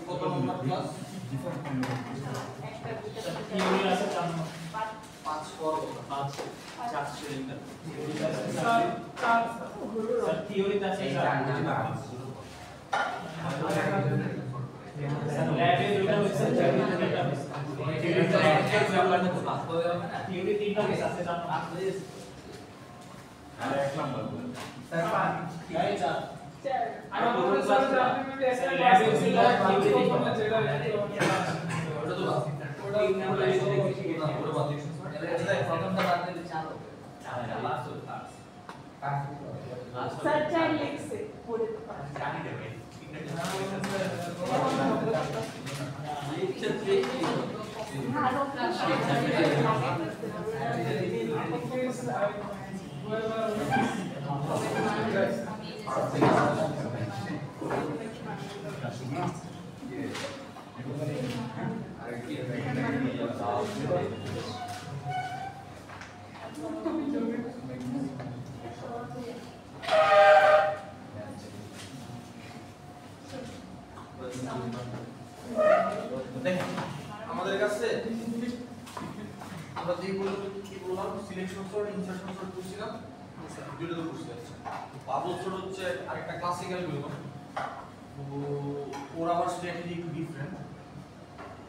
কত নম্বর class theory আছে 5 পর 5 4 সিলিন্ডার স্যার থিওরিতে আছে এই স্যার ল্যাবে দুটো হচ্ছে থিওরি তিনটা কেস আছে জানো আর এক নাম্বার স্যার গাই স্যার আমার মনে স্যার আপনি যদি একটা ল্যাবে ক্লাস দুটো থিওরি ওটা তো বাস ওটা ওটা বাদ এটা প্রথমটা বাদ দিলে চালো স্যার চাইল্ড লিখছে পড়ে জানি দেবে আরো ক্লাস আমাদের কাছে আমরা যেগুলো কি বললাম সিলেকশন সর্ট ইনসারশন সর্ট করছিলাম দুটো তো করছি আছে বাবল সর্ট হচ্ছে আরেকটা ক্লাসিক্যাল অ্যালগরিদম তো ওর আবার স্ট্র্যাটেজি একটু ডিফারেন্ট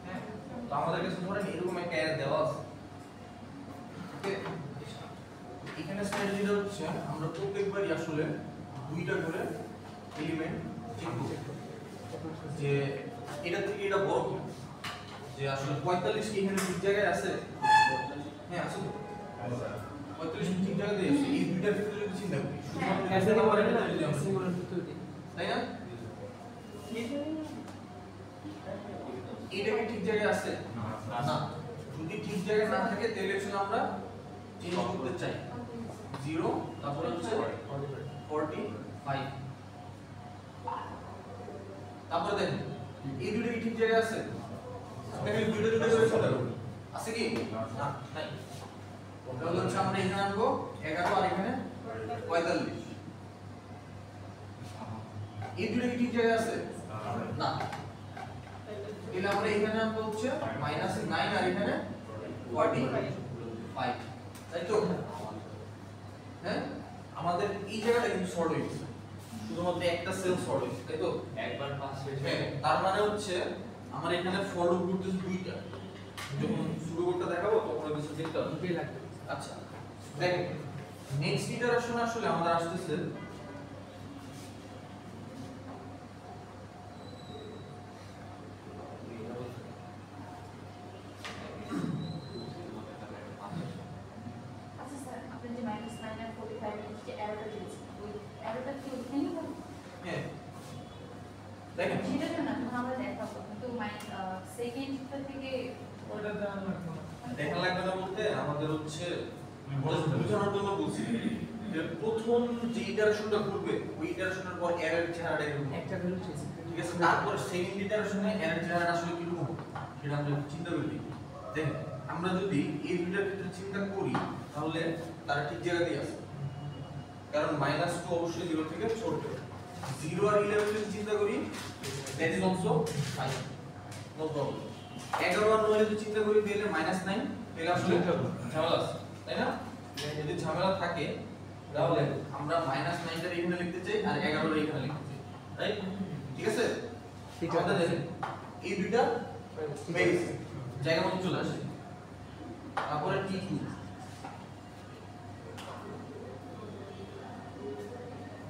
হ্যাঁ তো আমাদের কাছে ধরেন এরকম একটা অ্যারে দেওয়া আছে ওকে এখানে স্ট্র্যাটেজিটা হচ্ছে আমরা প্রত্যেকবারই আসলে দুইটা করে এলিমেন্ট চেক করব যে এটা থেকে এটা বড় কিনা যে আসলে 45 কি এখানে ঠিক জায়গায় আছে হ্যাঁ আছে তো 45 ঠিক জায়গায় আছে এই দুইটার ক্ষেত্রে যদি চিন্তা করি শুধুমাত্র করে না যদি আমরা তাই না এটা কি ঠিক জায়গায় আছে না যদি ঠিক জায়গায় না থাকে তাহলে হচ্ছে আমরা চেঞ্জ করতে চাই 0 তারপর হচ্ছে 45 তারপরে দেখেন এই দুটো কি ঠিক জায়গায় আছে দেখেন দুটো দুটো করে চলে যাবে আছে কি না তাই তাহলে হচ্ছে আমরা এখানে আনবো 11 আর এখানে 45 এই দুটো কি ঠিক জায়গায় আছে না তাহলে আমরা এখানে আনবো হচ্ছে -9 আর এখানে 45 তাই তো হ্যাঁ আমাদের এই জায়গাটা কিন্তু শর্ট হয়ে গেছে শুধুমাত্র একটা সেল শর্ট হয়েছে তাই তো একবার পাস হয়েছে হ্যাঁ তার মানে হচ্ছে আমার এখানে ফর লুপ করতেছে দুইটা যখন শুরু করতে দেখাবো তখন ওই কিছু দেখতে হবে দুটোই লাগবে আচ্ছা দেখেন নেক্সট ইটারেশন আসলে আমাদের আসতেছে আচ্ছা স্যার আপনি যে -9 আর 45 এর যে এররটা দিয়েছেন ওই এররটা কি ওখানেই হবে হ্যাঁ দেখেন সেটা তো না তখন আমরা দেখাবো কিন্তু সেকেন্ডটা থেকে ওটা দেওয়া লাগবে না দেখা লাগবে না বলতে আমাদের হচ্ছে বোঝানোর জন্য বলছি যে প্রথম যে ইটারেশনটা করবে ওই ইটারেশনের পর এরর চেহারাটা এরকম একটা ভ্যালু চেয়েছি ঠিক আছে তারপর সেকেন্ড ইটারেশনে এরর চেহারাটা আসলে কি রকম সেটা আমরা একটু চিন্তা করি দেখেন আমরা যদি এই দুইটার ক্ষেত্রে চিন্তা করি তাহলে তারা ঠিক জায়গাতেই আছে কারণ -2 অবশ্যই 0 থেকে ছোট 0 আর 11 যদি চিন্তা করি that is also fine no problem 11 আর 9 যদি চিন্তা করি তাহলে -9 তাহলে আসলে ঝামেলা আছে তাই না যদি ঝামেলা থাকে তাহলে আমরা -9 টা এখানে লিখতে চাই আর 11 টা এখানে লিখতে চাই রাইট ঠিক আছে ঠিক আমাদের আছে দেখেন এই দুইটা বেস জায়গা মতো চলে আসে তারপরে T2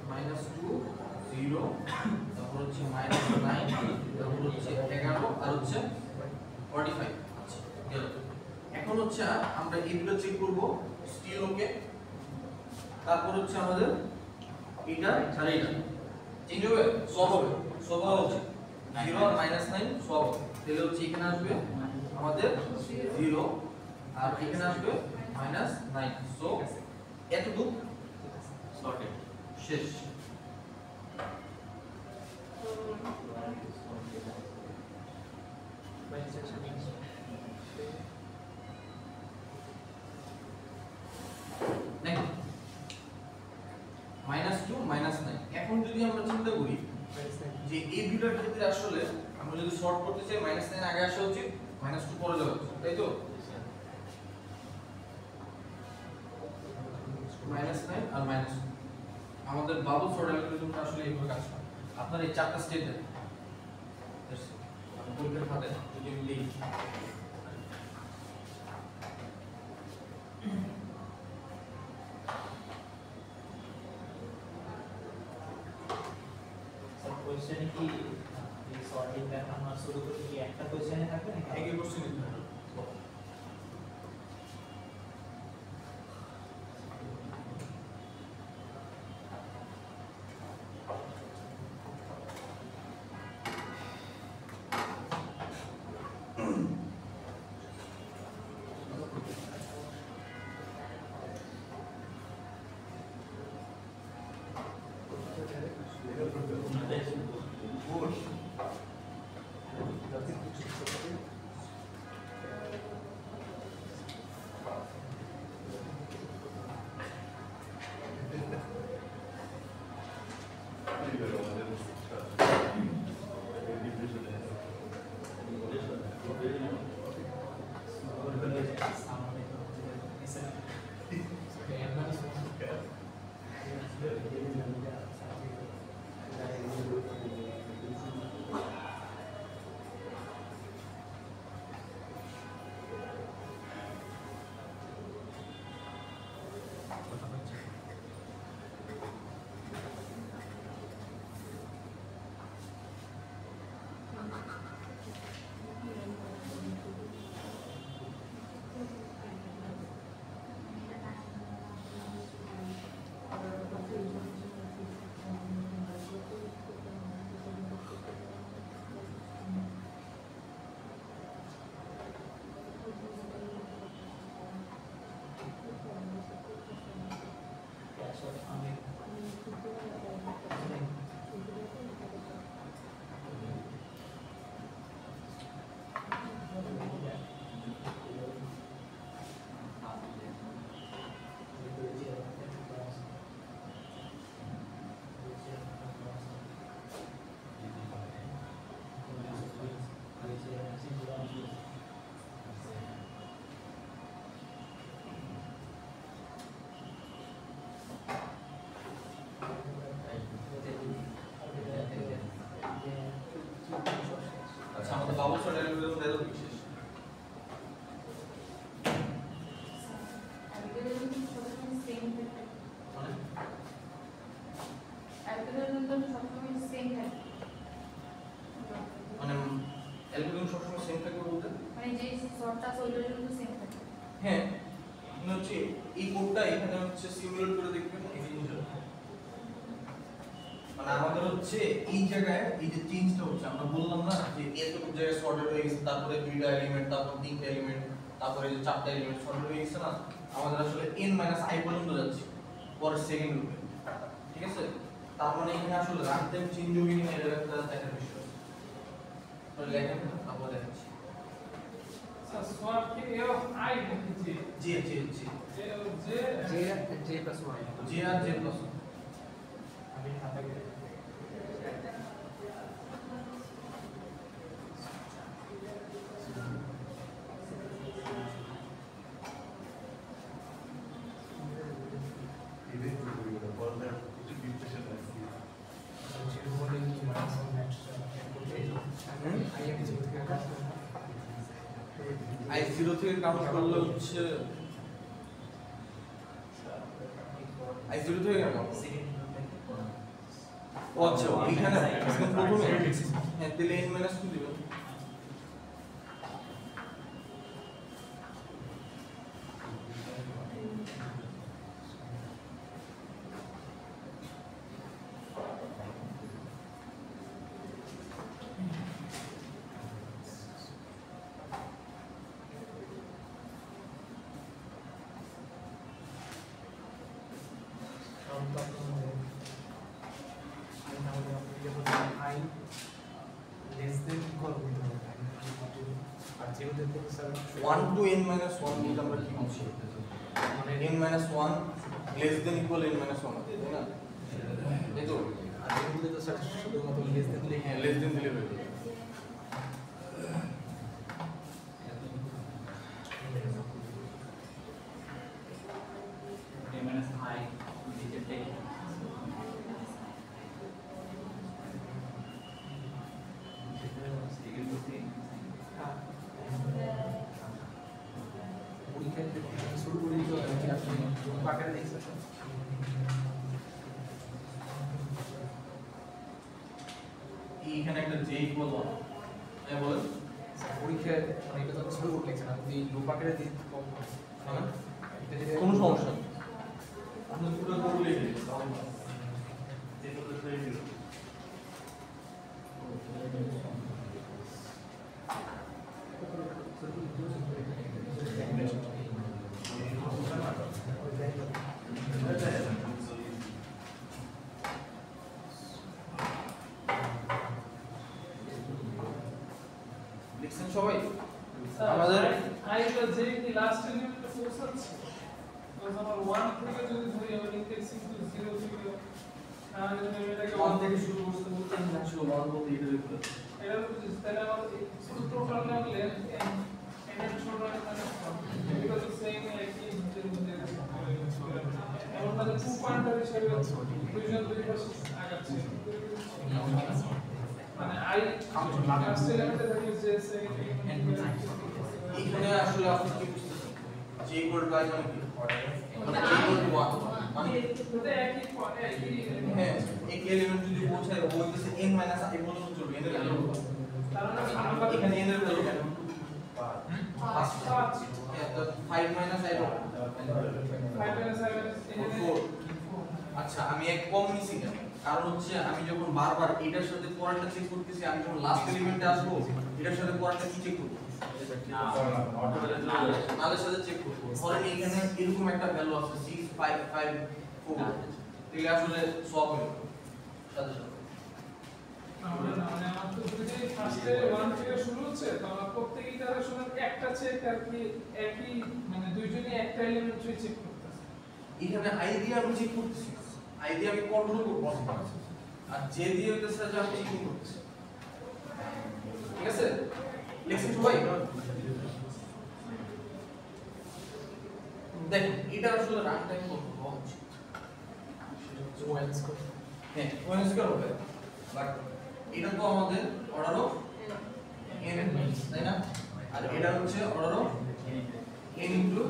-2 0 তারপর হচ্ছে -9 তারপর হচ্ছে 11 আর হচ্ছে 45 আচ্ছা গেল এখন হচ্ছে আমরা এই দুটো চেক করব স্টিল ওকে তারপর হচ্ছে আমাদের এটা আর এটা চেঞ্জ হবে সব হবে সব হবে 0 আর -9 সব হবে তাহলে হচ্ছে এখানে আসবে আমাদের 0 আর এখানে আসবে -9 সো এতটুকু সর্টেড শেষ যদি আমরা চিন্তা করি যে এই দুটার ক্ষেত্রে আসলে আমরা যদি শর্ট করতে চাই -9 আগে আসা উচিত, -2 পরে যাওয়া উচিত, তাই তো? -9 আর -2 আমাদের বাবল সর্ট অ্যালগরিদমটা আসলে এইভাবে কাজ করে। আপনার এই চারটা স্টেপ দেন, আপনি পরীক্ষার খাতে যদি আমি দিই স্যার কোশ্চেনে কি এই সর্টিং দেখানো শুরু করতে কি একটা কোশ্চেনে থাকবে নাকি একই কোশ্চেন দিতে হবে। আচ্ছা, আমাদের বাবল সর্ট অ্যালগরিদম দেওয়া বিশেষ অ্যালগরিদম সবসময় সেম থাকে, মানে অ্যালগরিদম তো সবসময় সেম থাকে, মানে অ্যালগরিদম সবসময় সেম থাকবে বলতে মানে যে শর্টটা আছে ওইটার জন্য সেম থাকে। হ্যাঁ, মানে হচ্ছে এই কোডটা এখানে হচ্ছে সিমুলেট করে দেখবেন এই জিনিসটা, মানে আমাদের হচ্ছে এই জায়গায় এই যে চেঞ্জটা হচ্ছে আমরা বললাম না যে এতটুকু জায়গায় সর্টেড হয়ে গেছে, তারপরে দুইটা এলিমেন্ট, তারপর তিনটা এলিমেন্ট, তারপরে যে চারটা এলিমেন্ট সর্টেড হয়ে গেছে না, আমাদের আসলে n - i পর্যন্ত যাচ্ছে পরের সেকেন্ড লুপে, ঠিক আছে? তার মানে এখানে আসলে রান টাইম চেঞ্জ হবে কিনা এর একটা দেখার বিষয় আছে। তো লেখেন আমরা দেখাচ্ছি স্যার সোয়াট কি এ অফ আই লিখেছি, g g g a of j j আর j প্লাস আমি খাতাকে i 0 থেকে কাউন্ট করলে হচ্ছে i 0 থেকে কেন? ও আচ্ছা, এখানে প্রথমে হ্যাঁ তাহলে n - 2 দিবেন। One to n minus one বলতে আমরা কি বুঝি? মানে n minus one less than equal n minus one, তাই না? এই তো, আর এগুলো তো স্যার শুধুমাত্র লেস দেন দিলে হ্যাঁ লেস দেন দিলে হয়ে যাবে I digital পরীক্ষায় শুরু করে দিতে হবে নাকি আপনি বাকারে দেখছেন এইখানে একটা জে ইকুয়াল 1 হ্যাঁ বলেন পরীক্ষায় মানে এটা তো শুরু করে লিখছেন আপনি লো বাকারে দিতে কম মানে কোনো সমস্যা নেই আপনি পুরো করে লিখে দিন তাহলে যেটা তো ধরে নিল লিখছেন সবাই আমাদের আইটা যে কি লাস্ট এলিমেন্টে পৌঁছাচ্ছে তখন আমার 1 থেকে যদি ধরি আমার ইনডেক্স ইনটু 0 ছিল তাহলে যদি আমি এটাকে 1 থেকে শুরু করতে বলতে আমি আসলে 1 বলতে এটা লিখতে এটা বুঝিস তাহলে আমার শুধু টোটাল নাম লেন্থ এন এর ছোট মানে বিকজ সেম একই নিচের মধ্যে এমন মানে 2 পয়েন্টার হিসেবে দুইজন দুই পাশে আগাচ্ছে মানে আই লাস্ট এলিমেন্টে থাকে যে সেম এখানে আসলে আপনি কি বুঝতেছেন যে ইকুয়াল টু আই মানে কি মানে যে ইকুয়াল টু 1 মানে ওটা একই হ্যাঁ এক এলিমেন্ট যদি পৌঁছায় বলতেছে n মাইনাস i পর্যন্ত চলবে n এর ভ্যালু তার মানে এখানে n এর ভ্যালু কেন 5 হ্যাঁ তো 5 মাইনাস i 4 আচ্ছা আমি এক কম নিছি কেন কারণ হচ্ছে আমি যখন বারবার এটার সাথে পরেরটা চেক করতেছি আমি যখন লাস্ট এলিমেন্টে আসবো এটার সাথে পরেরটা কি চেক করব নালের সাথে চেক করব ধরেন এখানে এরকম একটা ভ্যালু আছে 6554 তাহলে আসলে সব হলো সাথে সাথে মানে আমার তো যদি ফার্স্টে 1 থেকে শুরু হচ্ছে তো আমার প্রত্যেকটা ইটারেশনের একটা চেক আর কি একই মানে দুইজনই একটা এলিমেন্টই চেক করতেছে এখানে আই দিয়ে আমি চেক করতেছি আই দিয়ে আমি কন্ট্রোল করব আর জে দিয়ে হইতেছে যে আমি চেকিং করতেছি ঠিক আছে লিখছেন সবাই দেখুন এটা আসলে রান টাইম কত হওয়া উচিত সেটা হচ্ছে ওয়েন স্কোর হ্যাঁ ওয়েন স্কোর হবে বাট এটা তো আমাদের অর্ডার অফ n তাই না আর এটা হচ্ছে order of n into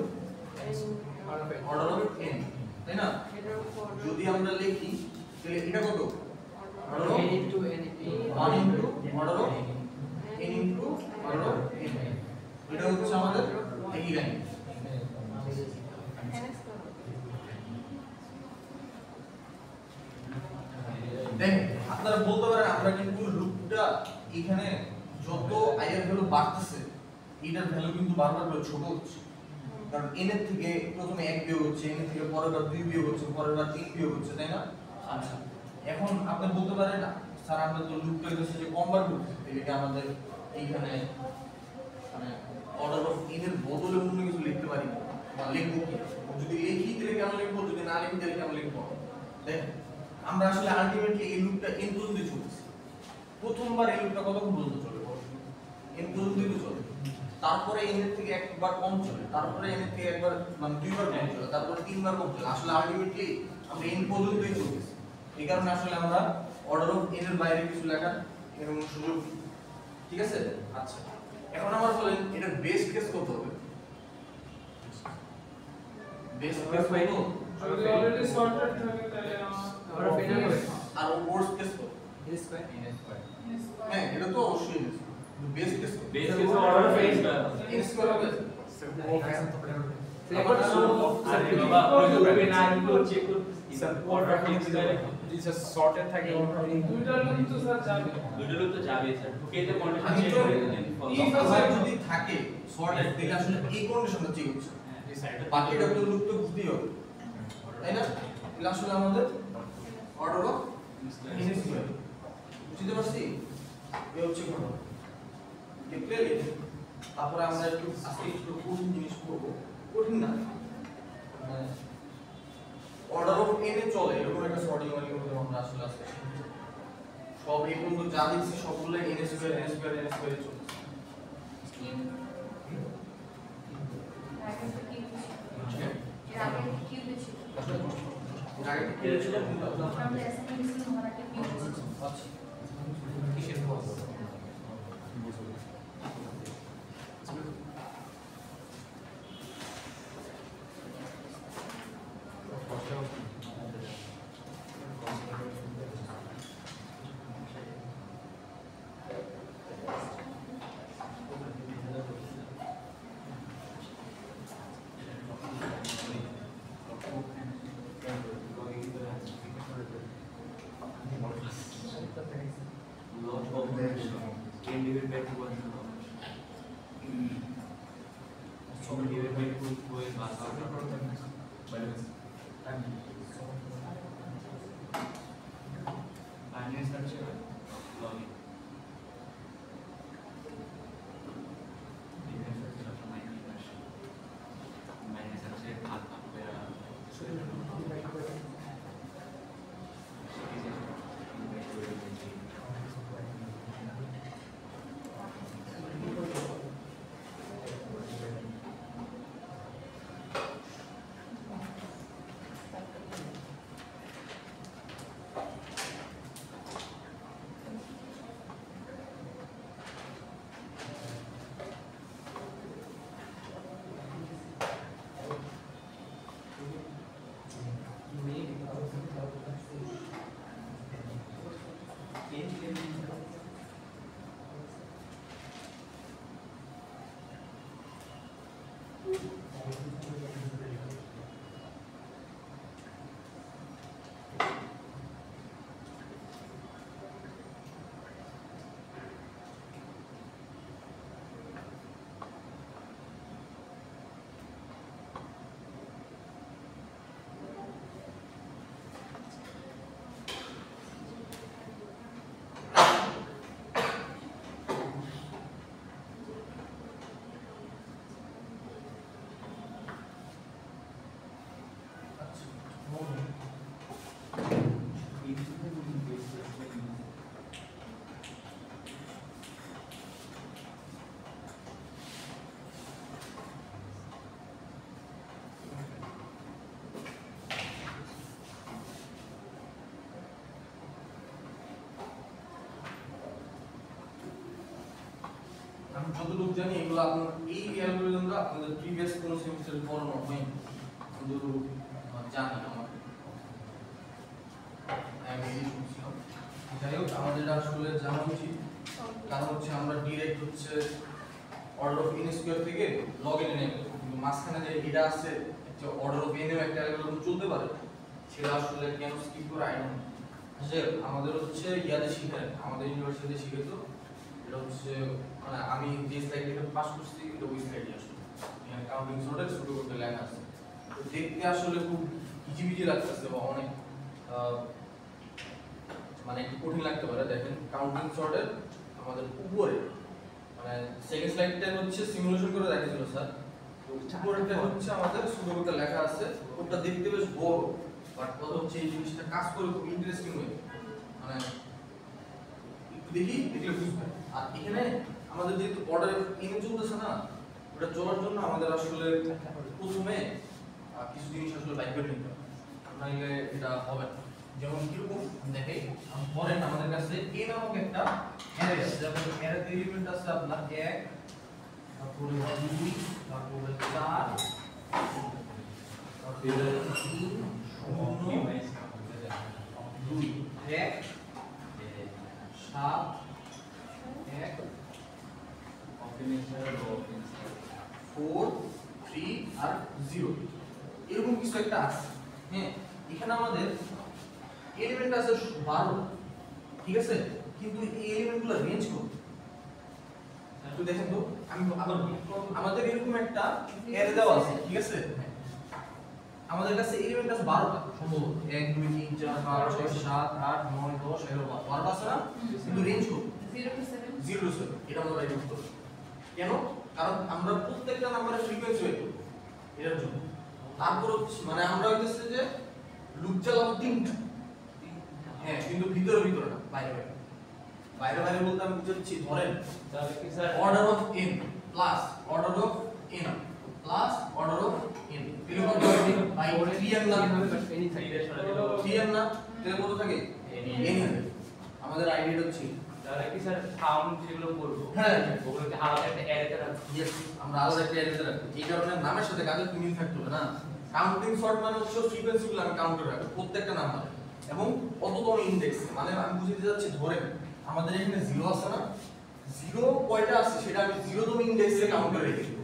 order of n তাই না যদি আমরা লিখি তাহলে এটা কত order of n into n 1 into order of n into order of n এটা হচ্ছে আমাদের একই লাইন দেখ আপনারা বলতে পারেন আমরা কিন্তু লুপটা এখানে যত i এর ভ্যালু বাড়তেছে এটার ভ্যালু কিন্তু বারবার করে ছোট হচ্ছে কারণ n এর থেকে প্রথমে 1 বিয়োগ হচ্ছে n এর থেকে পরেরবার 2 বিয়োগ হচ্ছে পরেরবার 3 বিয়োগ হচ্ছে তাই না আচ্ছা এখন আপনি বলতে পারেন না স্যার আমরা তো লুপটা হচ্ছে যে কনভার্ট করতে তাহলে আমাদের এইখানে মানে অর্ডার অফ n এর বদলে অন্য কিছু লিখতে পারি বা লিখব কি যদি লিখি তাহলে কেন লিখব যদি না লিখি তাহলে কেন লিখব দেখ আমরা আসলে আলটিমেটলি এই লুপটা n পর্যন্ত চলছে প্রথমবার এই লুপটা কতক্ষণ পর্যন্ত চলে n পর্যন্তই চলে তারপরে n এর থেকে একবার কম চলে তারপরে n এর থেকে একবার মানে দুইবার কম চলে তারপরে তিনবার কম চলে আসলে আলটিমেটলি আমরা n পর্যন্তই চলতেছি এই কারণে আসলে আমরা অর্ডার অফ n এর বাইরে কিছু লেখার এরকম সুযোগ নেই ঠিক আছে আচ্ছা এখন আমরা বলেন এটার বেস্ট কেস কত হবে বেস্ট কেস কত যদি অলরেডি সর্টেড থাকে তাহলে আমরা ফাইনাল হবে আর ওয়ার্স্ট কেস কত n স্কয়ার হ্যাঁ এটা তো অবশ্যই best case base case order phase n square হবে এখন আরে বাবা ওই গ্রুপে না ইনক্লুড চেক করতেছি অর্ডার ফেজ দিস সর্টেড থাকে দুইটা লুপ তো স্যার যাবে দুটো লোক তো যাবে স্যার ঢুকে যে কন্ডিশন আমি চেক তো করে ইফার যদি থাকে সর্টেড তাহলে আসলে এই কন্ডিশনটা চেক হচ্ছে বাকিটা তো লুপ তো বুঝতেই হবে তাই না তাহলে আসলে আমাদের অর্ডার অফ n স্কয়ার বুঝতে পারছি এই হচ্ছে ঘটনা দেখলে তারপরে আমরা একটু আজকে একটু কঠিন জিনিস করব কঠিন না অর্ডার অফ n এ চলে এরকম একটা সর্টিং অ্যালগরিদম আমরা আসলে আজকে শিখব। সব এই পর্যন্ত যা দেখছি সবগুলো n square n square n স্কয়ারে চলে। কিউ আগে তো কিউ ছিল এর আগে কিউ ছিল এর আগে কি ছিল কিন্তু আমরা অ্যাসাইনমেন্ট ছিল আমরা একটা কিউ ছিল আচ্ছা কিসের কোর্স আমি যতটুকু জানি এগুলো আপনার এই অ্যালগরিদমটা আপনাদের প্রিভিয়াস কোন সেমিস্টারে পড়ানো হয়নি যতটুকু জানি আমার আমি এই শুনছিলাম। যাই হোক আমাদের এটা আসলে জানা উচিত কারণ হচ্ছে আমরা ডিরেক্ট হচ্ছে অর্ডার অফ n স্কয়ার থেকে log n এ নেব কিন্তু মাঝখানে যে এটা আছে একটা অর্ডার অফ n এর একটা অ্যালগরিদম চলতে পারে সেটা আসলে কেন স্কিপ করে আই ডোন্ট নো। আসলে আমাদের হচ্ছে ইয়াতে শিখে আমাদের ইউনিভার্সিটিতে শিখে তো এটা হচ্ছে মানে আমি যে স্লাইড থেকে পাস করছি এটা ওই স্লাইডে আসলে এখানে কাউন্টিং সর্টের শুরু করতে লেখা আছে তো দেখতে আসলে খুব ইজিবিজি লাগতেছে বা অনেক মানে একটু কঠিন লাগতে পারে। দেখেন কাউন্টিং সর্টের আমাদের উপরে মানে সেকেন্ড স্লাইডটা হচ্ছে সিমুলেশন করে দেখাইছিল স্যার তো উপরেটা হচ্ছে আমাদের শুরু করতে লেখা আছে ওটা দেখতে বেশ বড় বাট কথা হচ্ছে এই জিনিসটা কাজ করে খুব ইন্টারেস্টিং হয় মানে একটু দেখি দেখলে বুঝবেন। আর এখানে আমাদের যেহেতু অর্ডার এনে চলতেছে না ওটা চলার জন্য আমাদের আসলে প্রথমে কিছু জিনিস আসলে বাইক করে নিতে হবে নাহলে এটা হবে না। যেমন কিরকম দেখে ধরেন আমাদের কাছে a নামক একটা অ্যারে আছে যেমন অ্যারেতে এলিমেন্ট আছে আপনার 1 তারপরে 2 তারপরে 4 তারপরে 3 2 1 7 1 4 3 আর 0 এরকম কিছু একটা আছে। হ্যাঁ এখানে আমাদের এলিমেন্ট আছে 12 ঠিক আছে কিন্তু এই এলিমেন্টগুলো রেঞ্জ কত একটু দেখেন তো আমি আবার আমাদের এরকম একটা অ্যারে দেওয়া আছে ঠিক আছে আমাদের কাছে এলিমেন্ট আছে 12টা সম্ভবত 1 2 3 4 5 6 7 8 9 10 11 12টা আছে না কিন্তু রেঞ্জ কত 0 to 7 0 to 7 এটা আমরা ইউজ করব কেন কারণ আমরা প্রত্যেকটা নাম্বারের ফ্রিকোয়েন্সি বের করব এর জন্য তারপর মানে আমরা হইতেছে যে লুপ চালাবো তিনটা, হ্যাঁ কিন্তু ভিতরে ভিতরে না, বাইরে বাইরে। বাইরে বাইরে বলতে আমি বুঝাচ্ছি, ধরেন তাহলে কি sir order of n plus order of n plus order of n এরকম ধরনের বাই 3n না, 3n না, তাহলে কত থাকে n আমাদের আইডিয়াটা হচ্ছে। তাহলে কি স্যার কাউন্ট যেগুলো করবো হ্যাঁ ওগুলোকে আলাদা একটা অ্যারেতে রাখবো। ইয়েস, আমরা আলাদা একটা অ্যারেতে রাখবো। এই কারণে নামের সাথে কাজের মিল থাকতে হবে না। কাউন্টিং সর্ট মানে হচ্ছে ফ্রিকোয়েন্সিগুলো আমি কাউন্টে রাখবো প্রত্যেকটা নাম্বার এবং কততম ইনডেক্স, মানে আমি বুঝাতে যাচ্ছি ধরেন আমাদের এখানে 0 আছে না, 0 কয়টা আছে সেটা আমি 0তম ইনডেক্সে কাউন্ট করে রেখে দেব,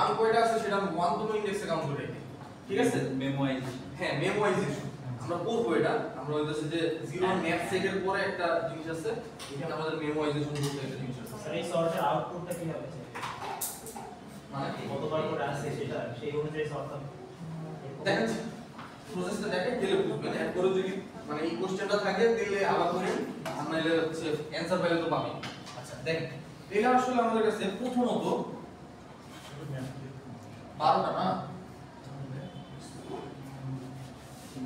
1 কয়টা আছে সেটা আমি 1তম ইনডেক্সে কাউন্ট করে রেখে দেব, ঠিক আছে? মেমোরাইজেশন। হ্যাঁ মেমোরাইজেশন আমরা করবো এটা। আমরা হইতাছে যে 0 ম্যাপ সেটের পরে একটা জিনিস আছে, এখানে আমাদের মেমোরাইজেশন বলতে একটা জিনিস আছে। স্যার এই সর্টের আউটপুটটা কি হবে স্যার? মানে কতবার করে আসে সেটা সেই অনুযায়ী সর্ট হবে। দেখেন প্রসেসটা দেখেন গেলে বুঝবেন। এরপরে যদি মানে এই কোশ্চেনটা থাকে তাহলে আবার করে আমরা এর হচ্ছে অ্যানসার পাইলে তো পাবেন। আচ্ছা দেখেন এটা আসলে আমাদের কাছে প্রথমত 12টা না,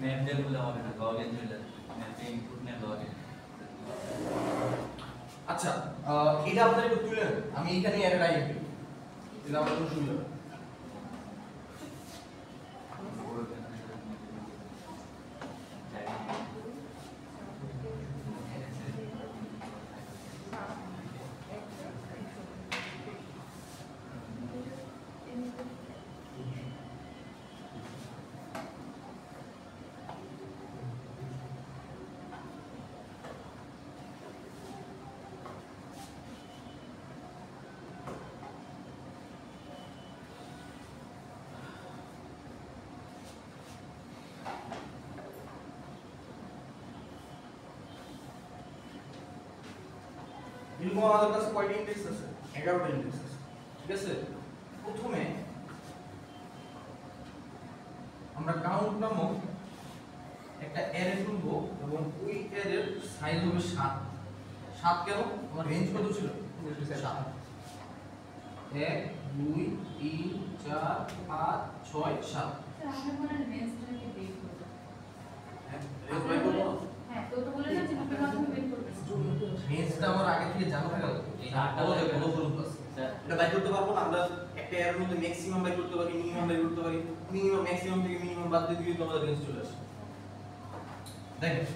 ম্যাপ দিয়ে বলে হবে না, লগ ইন চলে ম্যাপে ইনপুট নেন লগ ইন। আচ্ছা এটা আপনারা একটু তুলে নেন, আমি এখানে অ্যাড রাখি দিই তাহলে আমার কোনো সুবিধা হবে। এরকম আমাদের কাছে কয়টা ইনডেক্স আছে? 11টা ইনডেক্স আছে, ঠিক আছে? প্রথমে আমরা কাউন্ট নামক একটা অ্যারে তুলবো এবং ওই অ্যারের সাইজ হবে 7। 7 কেন? আমার রেঞ্জ কত ছিল? 7। 1 2 3 4 5 6 7। আমি মনে হয় রেঞ্জটাকে বের করব। হ্যাঁ রেঞ্জ বাই করব। হ্যাঁ তো বলে না যে গ্রুপের মাধ্যমে বের করবে। রেঞ্জটা আমার আগে থেকে জানা থাকা লাগবে। এই এটা আটটা বলে লাগবে। কত পর্যন্ত আছে। স্যার এটা বাই করতে পারবো না আমরা। একটা এর মধ্যে ম্যাক্সিমাম বাই করতে পারি, মিনিমাম বাই করতে পারি। মিনিমাম ম্যাক্সিমাম থেকে মিনিমাম বাদ দিয়ে দিলে তো আমাদের রেঞ্জ চলে আসে। দেখেন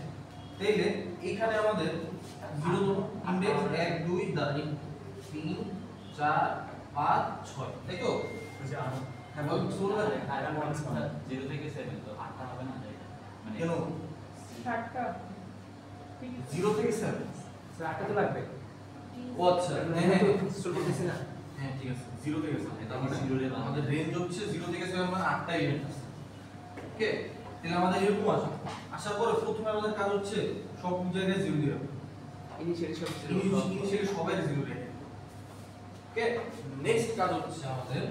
তাইলে এখানে আমাদের 0তম ইনডেক্স 1 2 3 4 5 6, তাই তো? হ্যাঁ বল শুরু করে। আর 0 থেকে 7 তো 8টা হবে না এটা মানে কেন 60টা 0 থেকে 7? স্যার আটটা তো লাগবে। ও আচ্ছা হ্যাঁ হ্যাঁ স্টোর করতেছি না। হ্যাঁ ঠিক আছে 0 থেকে 7 এটা মানে zero রে বানাবো। আমাদের রেঞ্জ হচ্ছে 0 থেকে 7 মানে 8টা ইভেন্ট আছে। ওকে তাহলে আমাদের এরকম আছে। আসার পরে প্রথমে আমাদের কাজ হচ্ছে সব জায়গায় 0 দিয়ে রাখবো। ইনিশিয়ালি সব ছিল। ইনিশিয়ালি সবাই 0 রেখে। ওকে নেক্সট কাজ হচ্ছে আমাদের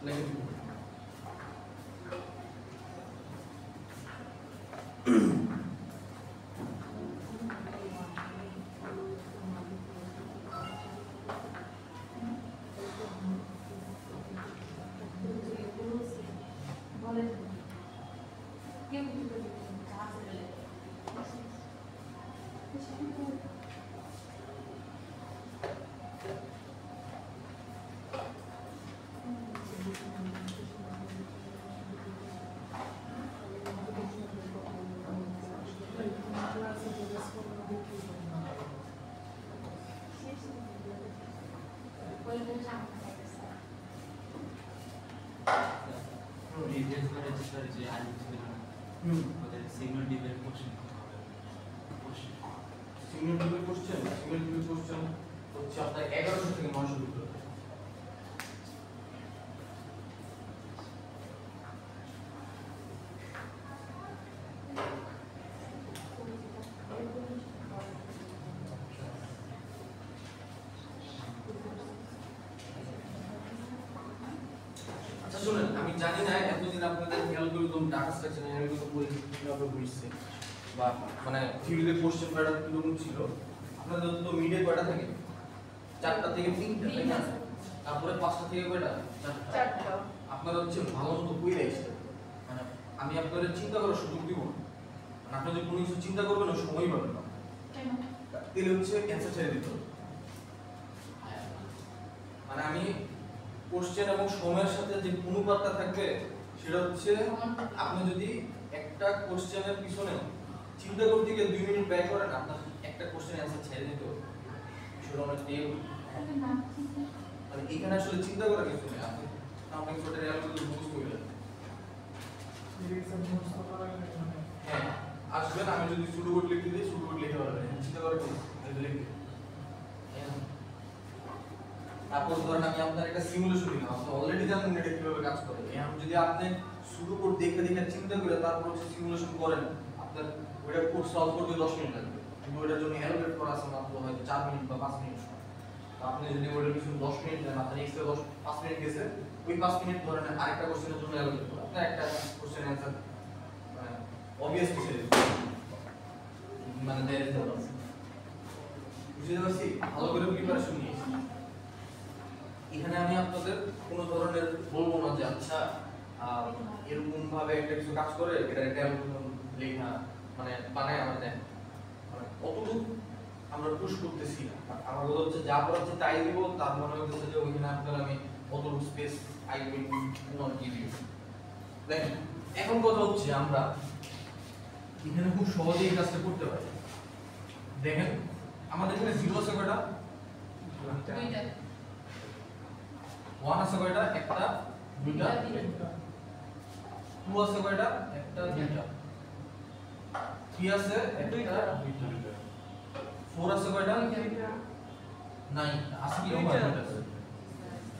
নেগেটিভ। বলেন কেউ কিন্তু আছে বলে বলবেন ডিটেইলস করে স্যার যে আইডি ছিল না ওদের সিগন্যাল ডিবেট কোশ্চেন হবে কোশ্চেন সিঙ্গেল কোশ্চেন হচ্ছে আপনার 1100 থেকে 900 ভিতরে। শুনুন, আমি জানি না এতদিন আপনাদের অ্যালগরিদম ডাটা স্ট্রাকচার অ্যালগরিদম বলে কিভাবে বুঝছে বা মানে থিওরিতে কোশ্চেন প্যাটার্ন কিরকম ছিল। আপনাদের তো মিডে কয়টা থাকে? 4টা থেকে 3টা, তাই না? তারপরে 5টা থেকে কয়টা? 4টা। আপনারা হচ্ছে ভালো মতো কইরা আসছে, মানে আমি আপনাদের চিন্তা করার সুযোগ দিব না। মানে আপনি যদি কোনো কিছু চিন্তা করবেন না, সময় পাবেন না, তাহলে হচ্ছে ক্যান্সার ছেড়ে দিতে হবে। মানে আমি কোশ্চেন এবং সময়ের সাথে যে অনুপাতটা থাকবে সেটা হচ্ছে আপনি যদি একটা কোশ্চেনের পিছনে চিন্তা করতে গিয়ে 2 মিনিট ব্যয় করেন, আপনার একটা কোশ্চেনের অ্যান্সার ছেড়ে দিতে হবে। সেটা অনেক দেরি হবে। মানে এখানে আসলে চিন্তা করার কিছু নেই, আপনি কাউন্টিং সর্টের অ্যালগরিদম বুঝতে হইলে হ্যাঁ আসবেন, আমি যদি শুরু কোড লিখে দিই শুরু কোড লিখে পারবেন, চিন্তা করার কিছু লিখে। তারপর ধরেন আমি আপনার একটা সিমুলেশন দিলাম, আপনি অলরেডি জানেন এটা কিভাবে কাজ করে। এখন যদি আপনি শুরু করে দেখে দেখে চিন্তা করে তারপর হচ্ছে সিমুলেশন করেন, আপনার ওইটা কোড সলভ করতে 10 মিনিট লাগবে, কিন্তু ওইটার জন্য অ্যালোকেট করা আছে মাত্র হয়তো 4 মিনিট বা 5 মিনিট সময়। তো আপনি যদি ওইটার পিছনে 10 মিনিট দেন, আপনার এক্সট্রা 5 মিনিট গেছে, ওই 5 মিনিট ধরেন আরেকটা কোশ্চেনের জন্য অ্যালোকেট করা, আপনার একটা কোশ্চেন অ্যান্সার মানে অবভিয়াসলি ছেড়ে দিতে মানে দেয় দিতে হবে। বুঝতে পারছি? ভালো করে প্রিপারেশন নিয়েছি। এখানে আমি আপনাদের কোনো ধরনের বলবো না যে আচ্ছা এরকম ভাবে একটা কিছু কাজ করে এটা একটা লেখা মানে বানায় আমার দেন, মানে অতটুকু আমরা পুশ করতেছি না। আমার কথা হচ্ছে যা পড়াচ্ছে তাই দিব, তার মনে হচ্ছে যে ওইখানে আপনার আমি অতটুকু space I will not give you. দেখেন এখন কথা হচ্ছে আমরা এখানে খুব সহজেই এই কাজটা করতে পারি। দেখেন আমাদের এখানে 0 আছে কয়টা? 1 আছে কয়টা? একটা, দুইটা, 2 আছে কয়টা? একটা, দুইটা, 3 আছে একটা, দুইটা, 4 আছে কয়টা? 9 আছে কি?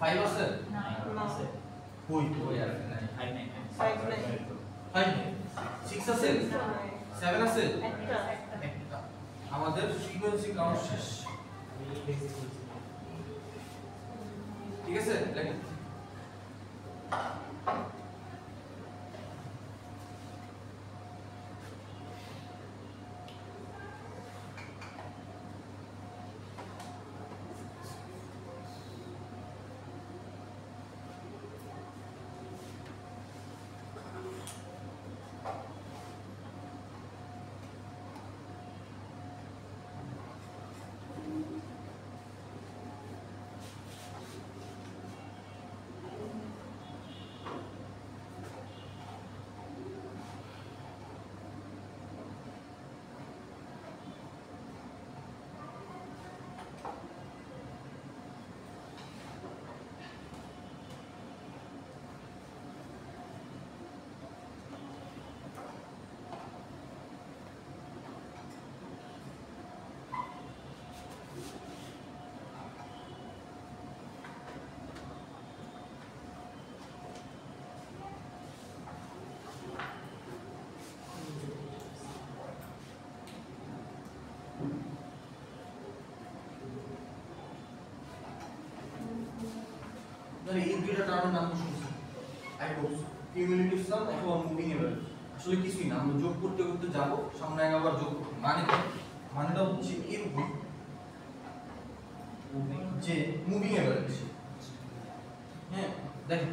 5 আছে? কই আর 5 নেই। 6 আছে? 7 আছে? একটা। আমাদের ফ্রিকোয়েন্সি কাউন্ট শেষ। ঠিক আছে, দেখেন তাহলে এই দুইটা টার্মের নাম শুনছি, আইবক্স কিউমুলেটিভ সাম অথবা মুভিং এভারেজ। আসলে কিছুই না, আমরা যোগ করতে করতে যাব, সামনে আবার যোগ করব। মানেটা হচ্ছে এরকম যে মুভিং এভারেজ। হ্যাঁ দেখেন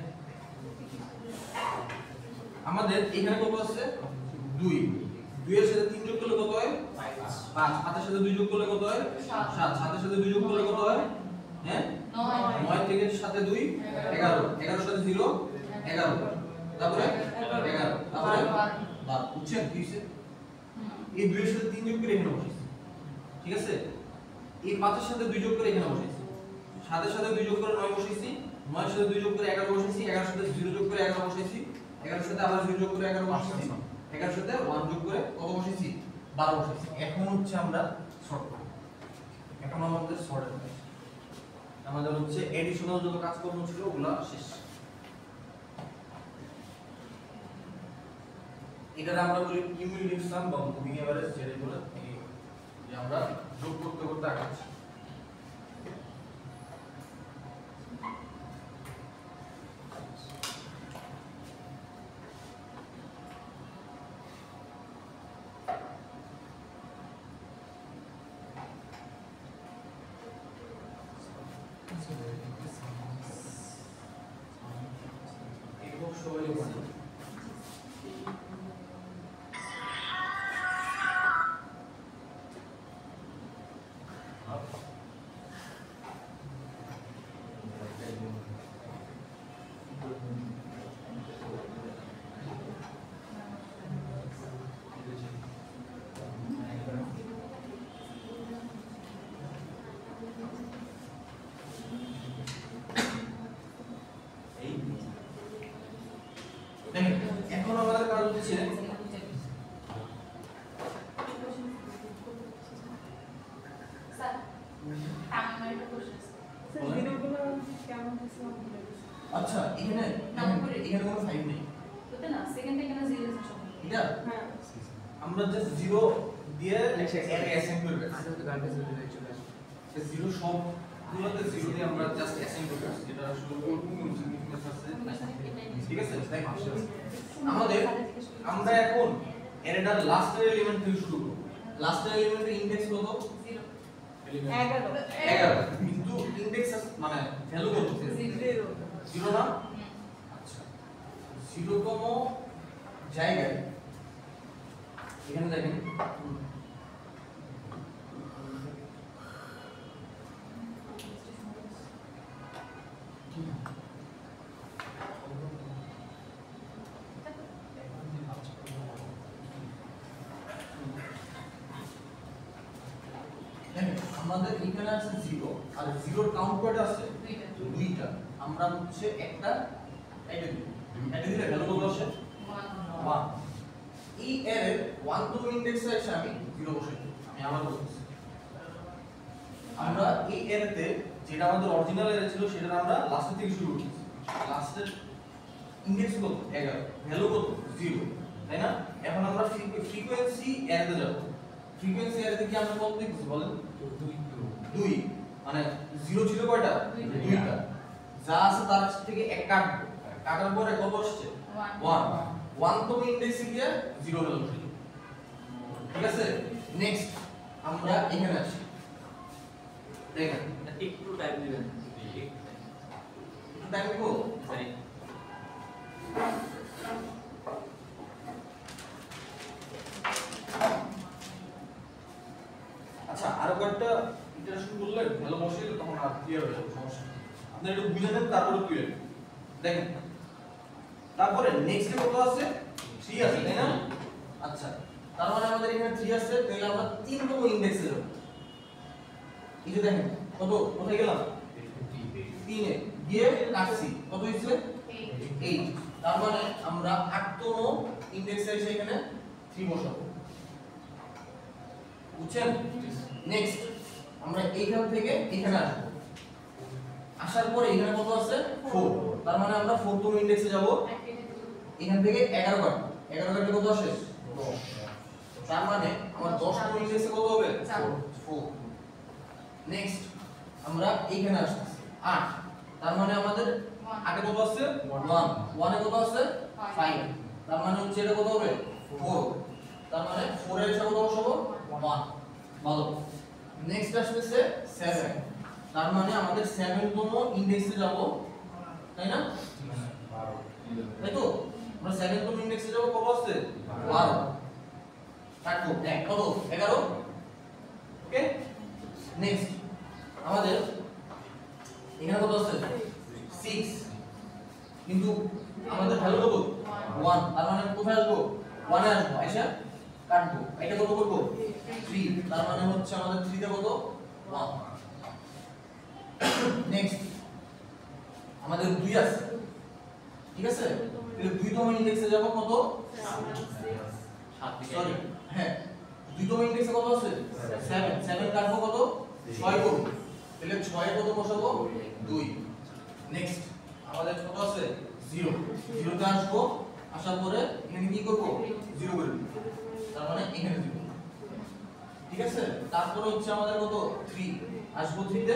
আমাদের এখানে কত আছে? 2 এর সাথে 3 যোগ করলে কত হয়? 5 5 এর সাথে 2 যোগ করলে কত হয়? 7 7 এর সাথে 2 যোগ করলে কত হয়? হ্যাঁ 9 থেকে সাথে 2 11 11 সাথে 0 11 তারপরে 11 তারপরে 12 বুঝছেন কি হইছে? এই 2 এর সাথে 3 যোগ করে এখানে বসাইছি, ঠিক আছে? এই 5 এর সাথে 2 যোগ করে এখানে বসাইছি, 7 এর সাথে 2 যোগ করে 9 বসাইছি, 9 এর সাথে 2 যোগ করে 11 বসাইছি, 11 এর সাথে 0 যোগ করে 11 বসাইছি, 11 এর সাথে আবার 0 যোগ করে 11 বসাইছি, 11 এর সাথে 1 যোগ করে কত বসাইছি? 12 বসাইছি। এখন হচ্ছে আমরা সর্ট করব। এখন আমাদের সর্টের কাজ, আমাদের হচ্ছে এডিশনাল যত কাজকর্ম ছিল ওগুলা শেষ। এটা আমরা বলি কিউমুলেটিভ সাম বা মুভিং এভারেজ, যেটা বলে যে আমরা যোগ করতে করতে আগাচ্ছি। সবাই লিখবো না। দেখেন এখন আমাদের কাজ হচ্ছে স্যার আমার একটা কোশ্চেন আছে স্যার ভিডিওগুলো কেমন হচ্ছে আমি ভুলে গেছি। আচ্ছা এখানে এখানে কোনো 5 নেই বুঝতে না সেকেন্ড এখানে 0 আছে সব এটা হ্যাঁ আমরা জাস্ট 0 দিয়ে এর অ্যাসাইন করে রাখছি আচ্ছা তো গানটা চলে যায় চলে আসে। সে 0 সবগুলোতে 0 দিয়ে আমরা জাস্ট অ্যাসাইন করে রাখছি যেটা আসলে কোনো সিগনিফিকেন্স আছে ঠিক আছে দেখো আমাদের আমরা এখন এটার লাস্টের এলিমেন্ট থেকে শুরু করব লাস্টের এলিমেন্টের ইনডেক্স কত 0 11 কিন্তু ইনডেক্স মানে ভ্যালু কত 0 না আচ্ছা 0 তম জায়গায় এখানে দেখেন আমাদের এখানে আছে 0 আর 0 কাউন্ট কয়টা আছে দুইটা আমরা হচ্ছে একটা এটা দিলে ভ্যালু কত আসে 1 এই এর 1 তো ইনডেক্সে আছে আমি 0 বসাই আমি আবার বলছি আমরা এই এরতে যেটা আমাদের অরিজিনাল এর ছিল সেটা আমরা লাস্ট থেকে শুরু করছি লাস্টের ইনডেক্স কত 11 ভ্যালু কত 0 তাই না এখন আমরা ফ্রিকোয়েন্সি এরতে যাব ফ্রিকোয়েন্সি এরতে কি আমরা কত দেখছি বলেন 2 মানে 0 ছিল কয়টা দুইটা যা আছে তার থেকে এক কাটবো কাটার পরে কত আসছে 1 1 তো ইনডেক্সে গিয়ে 0 ভ্যালু বসাই ঠিক আছে নেক্সট আমরা এখানে আসি দেখেন একটু টাইম দিবেন একটু টাইম দেবো সরি আচ্ছা আরো কয়েকটা ইটারেশন করলে ভালো বসিয়ে তখন আর ক্লিয়ার হয়ে যাবে সমস্যা নেই আপনি একটু বুঝে নেন তারপরে ক্লিয়ার দেখেন তারপরে নেক্সট কত আছে 3 আছে তাই না আচ্ছা তার মানে আমাদের এখানে 3 আছে তাহলে আমরা 3 তম ইনডেক্সে যাব এই যে দেখেন কত কোথায় গেলাম 3 এ গিয়ে কাটছি কত হইছে 8 তার মানে আমরা 8 তম ইনডেক্সে এসে এখানে 3 বসাবো বুঝছেন নেক্সট আমরা এইখান থেকে এখানে আসব আসার পরে এখানে কত আছে 4 তার মানে আমরা 4 তম ইনডেক্সে যাব এখান থেকে 11 কাটবো 11 কাটলে কত আসে 10 তার মানে আমার 10 তম ইনডেক্সে কত হবে 4 নেক্সট আমরা এইখানে আসছি 8 তার মানে আমাদের আগে কত আছে 1 এ কত আছে 5 তার মানে হচ্ছে এটা কত হবে 4 তার মানে 4 এর সাথে কত বসাবো 1 ভালো নেক্সট আসছে 7 তার মানে আমাদের 7 তম ইনডেক্সে যাব তাই না তাই তো আমরা 7 তম ইনডেক্সে যাব কত আছে 12 কাটবো কত 11 ওকে নেক্সট আমাদের এখানে কত আছে 6 কিন্তু আমাদের ভ্যালু কত 1 তার মানে কোথায় আসবো 1 এ আসবো আচ্ছা কাটবো এটা কত করব 3 তার মানে হচ্ছে আমাদের 3 তে কত 1 নেক্সট আমাদের 2 আছে ঠিক আছে তাহলে 2 তম ইনডেক্সে যাব কত 7 সরি হ্যাঁ 2 তম ইনডেক্সে কত আছে 7 7 কাটবো কত 6 করব তাহলে 6 এ কত বসাবো 2 নেক্সট আমাদের কত আছে 0 0 তে আসবো আসার পরে এখানে কি করব 0 করে দিব তার মানে এখানে দিব ঠিক আছে তারপরে হচ্ছে আমাদের কত 3 আসবো 3 তে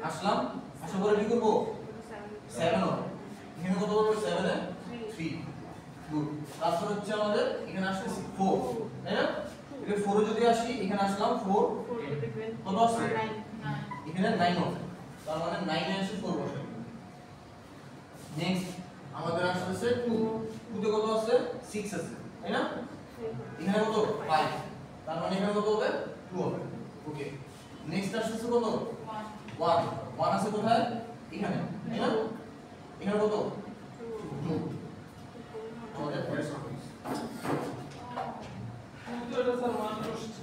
আসলাম আসার পরে কি করব 7 হবে এখানে কত হবে 7 এ 3 গুড তারপর হচ্ছে আমাদের এখানে আসছে 4 তাই না এখানে 4 এ যদি আসি এখানে আসলাম 4 কত আসছে এখানে 9 হবে তার মানে 9 এ আসে 4 বসাই নেক্সট আমাদের আসছে 2 6 আছে তাই না এখানে কত 5 তার মানে এখানে কত হবে 2 হবে ওকে নেক্সট আসছে কত 1 1 আছে কোথায় এখানে তাই না এখানে কত 2 আমাদের পরের সংখ্যা কিন্তু এটা স্যার 1 আসছে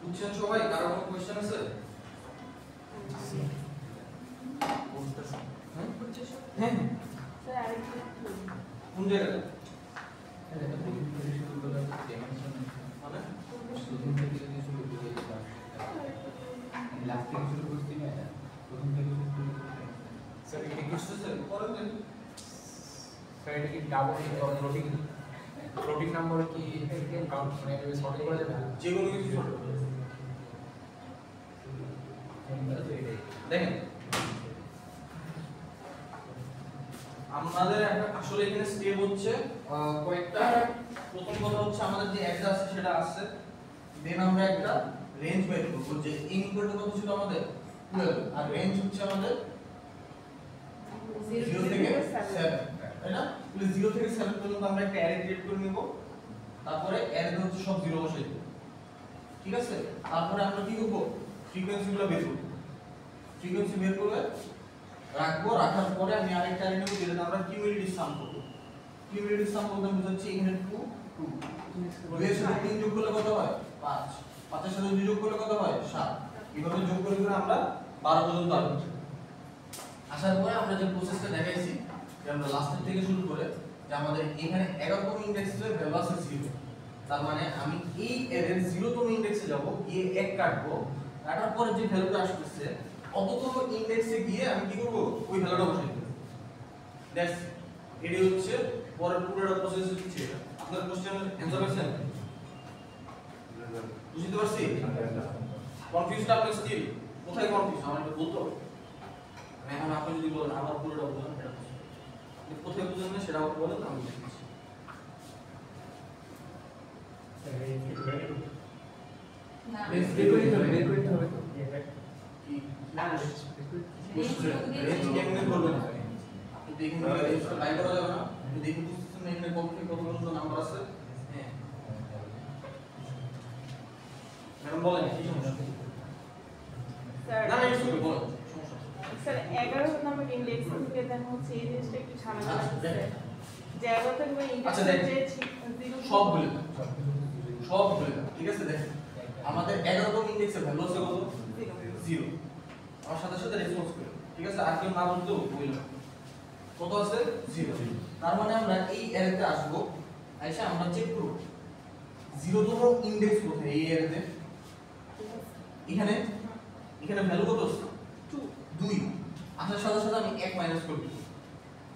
বুঝছেন সবাই কারো কোনো কোশ্চেন আছে হ্যাঁ স্যার আরেকটু কোন জায়গাটা মানে স্যার এটা কি বুঝতেছেন পরের দিন স্যার এটা কি ডাবল ফ্লোটিং নাম্বার কি কাউন্ট মানে সর্ট করা যাবে না যে কোনো কিছু ছোট দেখেন আমাদের একটা আসলে এখানে স্টেপ হচ্ছে কয়েকটা প্রথম কথা হচ্ছে আমাদের যে অ্যাড্রেস আছে সেটা আসছে দেন আমরা একটা রেঞ্জ বের করব যে n ইকুয়াল টু কত ছিল আমাদের 12 আর রেঞ্জ হচ্ছে আমাদের 0 থেকে 7 তাই না তাহলে 0 থেকে 7 পর্যন্ত আমরা একটা অ্যারে ক্রিয়েট করে নিব তারপরে অ্যারেতে হচ্ছে সব 0 বসাই দেব ঠিক আছে তারপরে আমরা কি করব ফ্রিকোয়েন্সিগুলো বের করব ফ্রিকোয়েন্সি বের করে রাখবো রাখার পরে আমি আরেকটা অ্যারে নেব যেটা আমরা কিউমুলেটিভ সাম করব কিউমুলেটিভ সাম বলতে বোঝাচ্ছে এখানে 2 2 এর সাথে 3 যোগ করলে কত হয় 5 5 এর সাথে 2 যোগ করলে কত হয় 7 এইভাবে যোগ করে করে আমরা 12 পর্যন্ত আসব আসার পরে আমরা যে প্রসেসটা দেখাইছি যে আমরা লাস্টের থেকে শুরু করে যে আমাদের এখানে 11 তম ইনডেক্সের ভ্যালু আছে 0 তার মানে আমি এই এর 0 তম ইনডেক্সে যাব গিয়ে 1 কাটবো কাটার পরে যে ভ্যালুটা আসছে অততম ইনডেক্সে গিয়ে আমি কি করব ওই ভ্যালুটা বসাই দেব দ্যাটস এটি হচ্ছে পরের পুরোটা প্রসেস হচ্ছে এটা আপনার কোশ্চেন অ্যানসার পাচ্ছেন বুঝতে পারছি কনফিউজড আপনি স্টিল কোথায় কনফিউজ আমার একটু বলতো এখন আপনি যদি বলেন আমার পুরোটা বুঝুন এটা কোথায় বুঝুন না সেটা আমাকে বলেন আমি বুঝছি না বের করতে হবে তো কি না রেঞ্জ কেমনে করবেন আপনি দেখুন রেঞ্জটা বাই করা যাবে না আপনি দেখুন বুঝতেছেন না এখানে কত থেকে কত পর্যন্ত নাম্বার আছে হ্যাঁ ম্যাডাম বলেন কি সমস্যা স্যার না না এটা শুনুন বলেন সমস্যা স্যার 11 নম্বর ইনডেক্স থেকে দেখা হচ্ছে এই জিনিসটা একটু ঝামেলা লাগছে যে 11 নম্বর আচ্ছা, ইনডেক্স দেখ। যে 0 সব বলে দাও সব বলে দাও ঠিক আছে দেখেন আমাদের 11তম ইন্ডেক্সের ভ্যালু আছে কত 0 আমার সাথে সাথে রেসপন্স করে ঠিক আছে আর কেউ না বলতে বললাম কত আছে 0 তার মানে আমরা এই অ্যারেতে আসব আইসা আমরা চেক করব 0তম ইন্ডেক্স কোথায় এই অ্যারেতে এখানে এখানে ভ্যালু কত আছে 2 আসার সাথে সাথে আমি 1 মাইনাস করব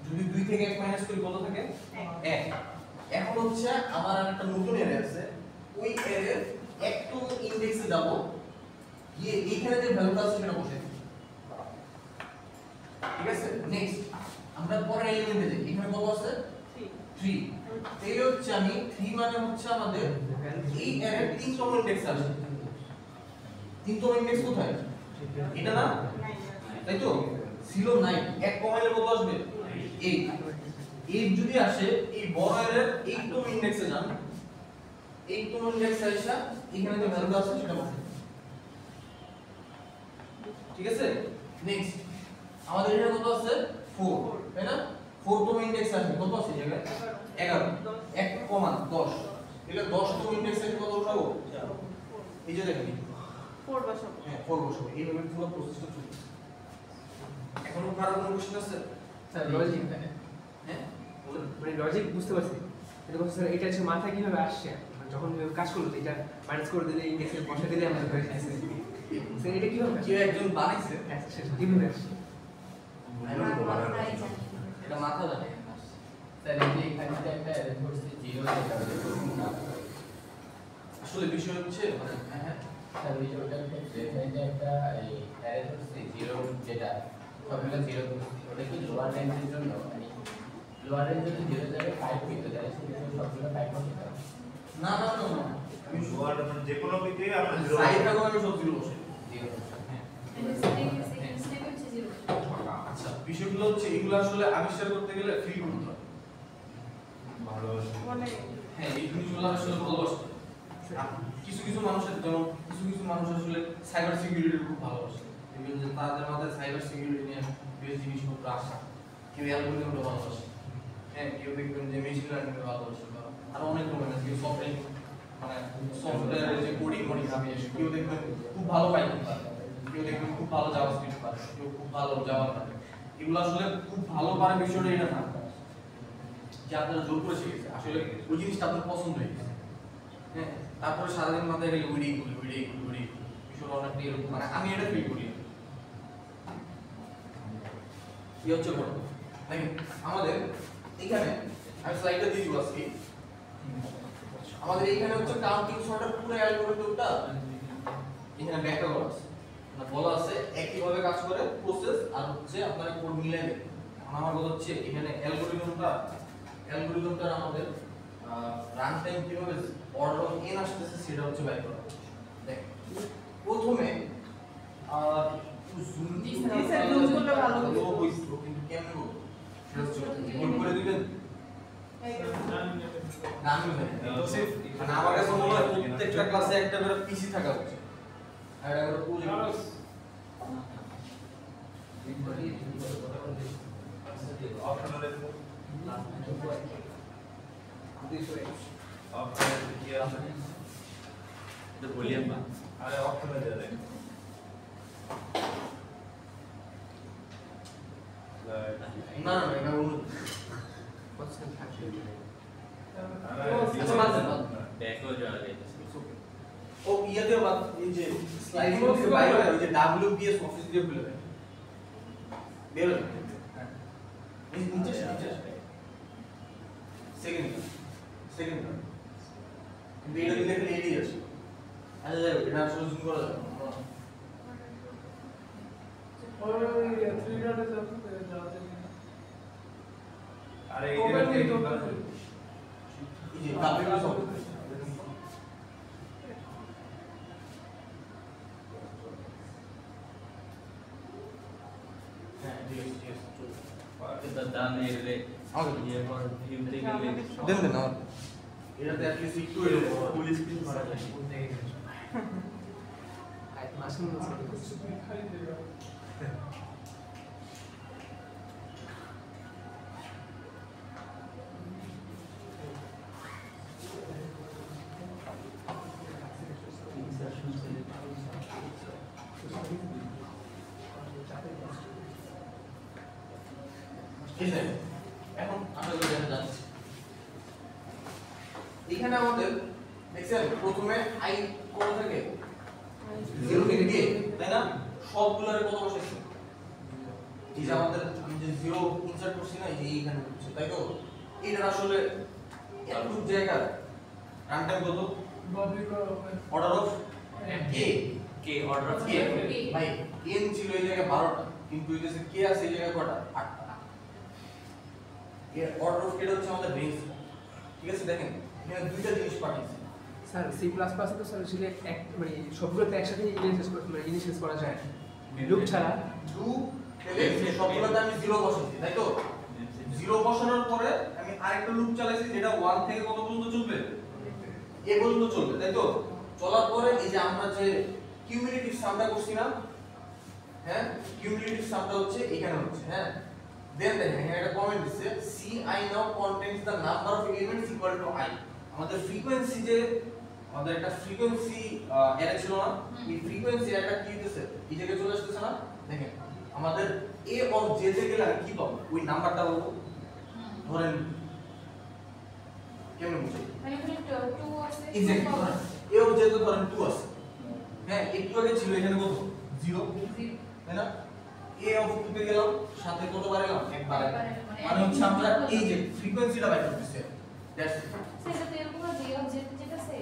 যদি 2 থেকে 1 মাইনাস করি কত থাকে 1 এখন হচ্ছে আমার একটা নতুন অ্যারে আছে ওই অ্যারের একটু ইনডেক্সে যাব গিয়ে এইখানে যে ভ্যালুটা আছে সেটা বসাই ঠিক আছে নেক্সট আমরা পরের এলিমেন্টে যাই এখানে কত আছে 3 এই হচ্ছে আমি 3 মানে হচ্ছে আমাদের এই অ্যারের 3তম ইনডেক্স আছে 3তম ইনডেক্স কোথায় এটা না তাই তো ছিল 9 এক কমাইলে কত আসবে 8 8 যদি আসে এই বড় অ্যারের 8তম ইনডেক্সে যান 8তম ইনডেক্সে আসা এখানে যে ভ্যালুটা আছে সেটা বসাই ঠিক আছে নেক্সট আমাদের এখানে কত আছে 4 তাই না 4তম ইনডেক্স আছে কত আছে জায়গায় 11 1 কমা 10 এটা 10তম ইনডেক্সে কত উঠাবো এই যে দেখেন 4 বসাবো হ্যাঁ 4 বসাবো এইভাবে পুরো প্রসেসটা চলছে এখন কারো কোনো কোশ্চেন আছে স্যার লজিক হ্যাঁ মানে লজিক বুঝতে পারছি এটা বলছে স্যার এটা হচ্ছে মাথায় কিভাবে আসছে মানে যখন কাজ করলো এটা মাইনাস করে দিলে ইন্ডেক্সে বসা দিলে আমাদের হয়ে যায় স্যার এটা কিভাবে কেউ একজন বানাইছে কিভাবে আসছে এটা মাথা জানে স্যার এই যে এখানে যে একটা অ্যারে করছে 0 এটা আসলে বিষয় হচ্ছে মানে হ্যাঁ স্যার ওই যে ওটার ক্ষেত্রে এখানে যে একটা এই অ্যারে করছে 0 যেটা সবগুলো 0 করছে ওটা কি লোয়ার রেঞ্জের জন্য মানে লোয়ার রেঞ্জে যদি 0 জায়গায় 5 পেতে তাহলে সেক্ষেত্রে সবগুলো 5 হবে না না না না আমি জোয়ার মানে যে কোনো বিতে আমরা সাইড থাকো আমি সব জিরো বসে 0 হ্যাঁ আচ্ছা বিষয়গুলো হচ্ছে এগুলো আসলে আবিষ্কার করতে গেলে ফিল করতে হয় ভালোবাসি মানে হ্যাঁ এই জিনিসগুলো আসলে ভালোবাসতে হয়। আর কিছু কিছু মানুষের যেমন কিছু মানুষ আসলে সাইবার সিকিউরিটি খুব ভালোবাসে দেখবেন যে তাদের মাথায় সাইবার সিকিউরিটি নিয়ে বেশ জিনিসপত্র আসা কেউ অ্যালগোরিদমটা ভালোবাসে হ্যাঁ কেউ দেখবেন যে মেশিন লার্নিংটা ভালোবাসে বা আরো অনেক রকমের আছে কেউ সফটওয়্যার মানে সফটওয়্যারের যে কোডিং আমি কেউ দেখবেন খুব ভালো পাইথন পারে কেউ দেখবেন খুব ভালো জাভাস্ক্রিপ্ট পারে কেউ খুব ভালো জাভা পারে এগুলো আসলে খুব ভালো পারে বিষয়টা এটা না যে আপনারা জোর করে শিখেছে আসলে ওই জিনিসটা আপনার পছন্দ হয়ে গেছে হ্যাঁ তারপরে সারাদিন মাথায় গেলে উইডি বিষয়টা অনেকটা এরকম মানে আমি এটা ফিল করি কি হচ্ছে বড় দেখেন আমাদের এখানে আমি স্লাইডটা দিয়ে দিব আজকে আমাদের এখানে হচ্ছে কাউন্টিং সর্টের পুরো অ্যালগরিদমটা এখানে ব্যাখ্যা করা আছে মানে বলা আছে একইভাবে কাজ করে প্রসেস আর হচ্ছে আপনারা কোড মিলাই দেন আমার কথা হচ্ছে এখানে অ্যালগরিদমটা আমাদের রান টাইম কিভাবে অর্ডার অফ n আসতেছে সেটা হচ্ছে বের করা দেখ প্রথমে জুম জি স্যার, জুম করলে ভালো হবে। হইছে কিন্তু কেমন হবে সেটা হচ্ছে রিপোর্ট করে দিবেন আমিও জানি মানে আমার কাছে মনে হয় প্রত্যেকটা ক্লাসে একটা করে পিসি থাকা উচিত আর একটা করে প্রজেক্ট অপশনাল অপশনাল কি আছে এটা ভলিউম না আরে অপশনাল দিয়ে দেন না না এটা অন্য আচ্ছা বাদ ব্যাকও যাওয়া যায় ও ইয়াতে বাদ এই যে স্লাইডিং বক্সে বাইরে ওই যে WPS অফিস দিয়ে খুলে দেয় বের হয় হ্যাঁ এই নিচে সেকেন্ড কিন্তু এটা দিলে একটা এডি আছে আচ্ছা যাই হোক, এটা আসলে জুম করা যাবে না। ওই 3 ডটে যাওয়া যায় আরে ওপেন এই উইথ যে এই যে WPS অফিস হ্যাঁ ঠিক আছে এটা দান এলে আমাকে ইয়ে পর ভিউতে গেলে দেন আমার এটাতে অ্যাট লিস্ট একটু ফুল স্ক্রিন করা যায় খাই দেবে এই যে এখন আমরা যদি দেখা যাচ্ছি এখানে আমাদের দেখছেন প্রথমে আই কত থাকে 0 থেকে দিয়ে তাই না সবগুলোরে কত বসাইছি এই যে আমাদের আমি যে 0 ইনসার্ট করছি না এই এখানে হচ্ছে তাই তো এটা আসলে এতটুকু জায়গা রান টাইম কত অর্ডার অফ কে কে অর্ডার কে ভাই n ছিল এই জায়গায় 12টা কিন্তু এই যে কে আছে এই জায়গায় কয়টা 8টা এর অর্ডার অফ কেটা হচ্ছে আমাদের রেঞ্জ ঠিক আছে দেখেন এখানে দুইটা জিনিস পাঠিয়েছি স্যার সি প্লাস প্লাসে তো স্যার আসলে এক মানে সবগুলোতে একসাথে ইনিশিয়ালাইজ করা যায় লুপ ছাড়া ডু তাহলে সবগুলোতে আমি 0 বসাইছি তাই তো 0 বসানোর পরে আমি আরেকটা লুপ চালাইছি যেটা 1 থেকে কত পর্যন্ত চলবে এ পর্যন্ত চলবে তাই তো চলার পরে এই যে আমরা যে কিউমুলেটিভ সামটা করছি না হ্যাঁ কিউমুলেটিভ সামটা হচ্ছে এখানে হচ্ছে হ্যাঁ দেন দেখেন এখানে একটা কমেন্ট দিচ্ছে C I now contains the number of elements equal to I আমাদের ফ্রিকোয়েন্সি যে আমাদের একটা ফ্রিকোয়েন্সি অ্যারে ছিল না এই ফ্রিকোয়েন্সি একটা কি দিতেছে এই জায়গায় চলে আসতেছে না দেখেন আমাদের a অফ j তে গেলে আমি কি পাবো ওই নাম্বারটা বলবো ধরেন কেমন বুঝি মানে এখানে 2 আছে এক্স্যাক্টলি ধরেন a অফ j তো ধরেন 2 আছে হ্যাঁ একটু আগে ছিল এখানে কত 0 তাই না a অফ 2 তে গেলাম সাথে কত বার এলাম একবার মানে হচ্ছে আমরা এই যে ফ্রিকোয়েন্সিটা বাইর করতেছি দ্যাটস সেটা তো এরকম না যে অফ যেটা আছে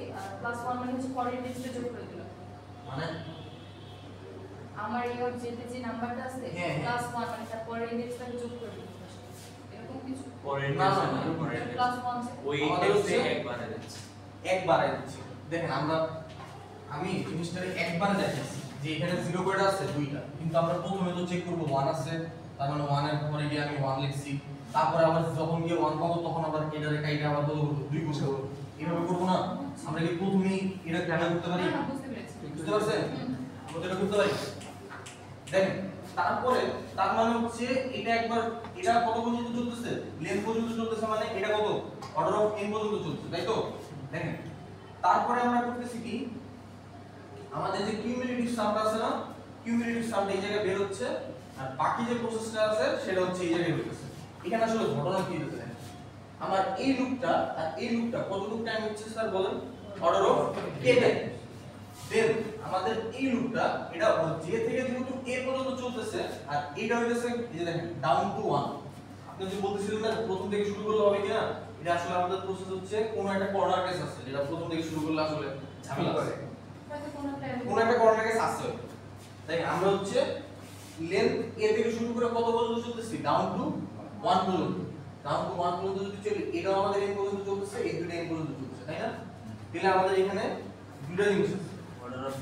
+1 মানে হচ্ছে পরের ইন্ডেক্সটা যোগ করে দিল মানে আমার এই অফ যেতে যে নাম্বারটা আছে হ্যাঁ, হ্যাঁ। +1 মানে তার পরের ইন্ডেক্সটাকে যোগ করে দিল এরকম কিছু পরের না, না, না না, পরের +1 ওই আমাদের ইন্ডেক্সে হচ্ছে- একবারে দিচ্ছে একবারে দিচ্ছি দেখেন আমি জিনিসটাকে একবারে দেখাচ্ছি যে এখানে 0 কয়টা আছে দুইটা কিন্তু আমরা প্রথমে তো চেক করব 1 আছে তার মানে 1 এর পরে গিয়ে আমি 1 লিখছি তারপরে আবার যখন গিয়ে 1 পাবো তখন আবার এটারে কাইটা আবার কত করব 2 করব এইভাবে করব না আমরা কি প্রথমেই এটা জানা করতে পারি না বুঝতে পেরেছি বুঝতে পারছেন আমরা এটা করতে পারি দেখেন তারপরে তার মানে হচ্ছে এটা একবার এটা কত পর্যন্ত চলতেছে লেন্থ পর্যন্ত চলতেছে মানে এটা কত অর্ডার অফ n পর্যন্ত চলছে তাই তো দেখেন তারপরে আমরা করতেছি কি আমাদের যে কিউমুলেটিভ সামটা আছে না কিউমুলেটিভ সামটা এই জায়গায় বের হচ্ছে আর বাকি যে প্রসেসটা আছে সেটা হচ্ছে এই জায়গায় হচ্ছে এখানে আসলে ঘটনা কি হচ্ছে আমার এই লুপটা আর এই লুপটা কতটুকু টাইম হচ্ছে স্যার বলেন অর্ডার অফ k টাইম দেন আমাদের এই লুপটা এটা j থেকে যেহেতু a পর্যন্ত চলতেছে আর এটা হইতেছে এই যে দেখেন ডাউন টু 1 আপনি যে বলতেছিলেন না প্রথম থেকে শুরু করলে হবে কিনা এটা আসলে আমাদের প্রসেস হচ্ছে কোন একটা কর্নার কেস আছে যেটা প্রথম থেকে শুরু করলে আসলে ঝামেলা করে হয়তো কোনো কোন একটা কর্নার কেস আছে তাই আমরা হচ্ছে লেন্থ a থেকে শুরু করে কত পর্যন্ত চলতেছি ডাউন টু 1 পর্যন্ত ডাউন টু 1 পর্যন্ত যদি চলে এটা আমাদের n পর্যন্ত চলতেছে এই দুটো n পর্যন্ত চলতেছে তাই না তাহলে আমাদের এখানে দুটো জিনিস আছে order of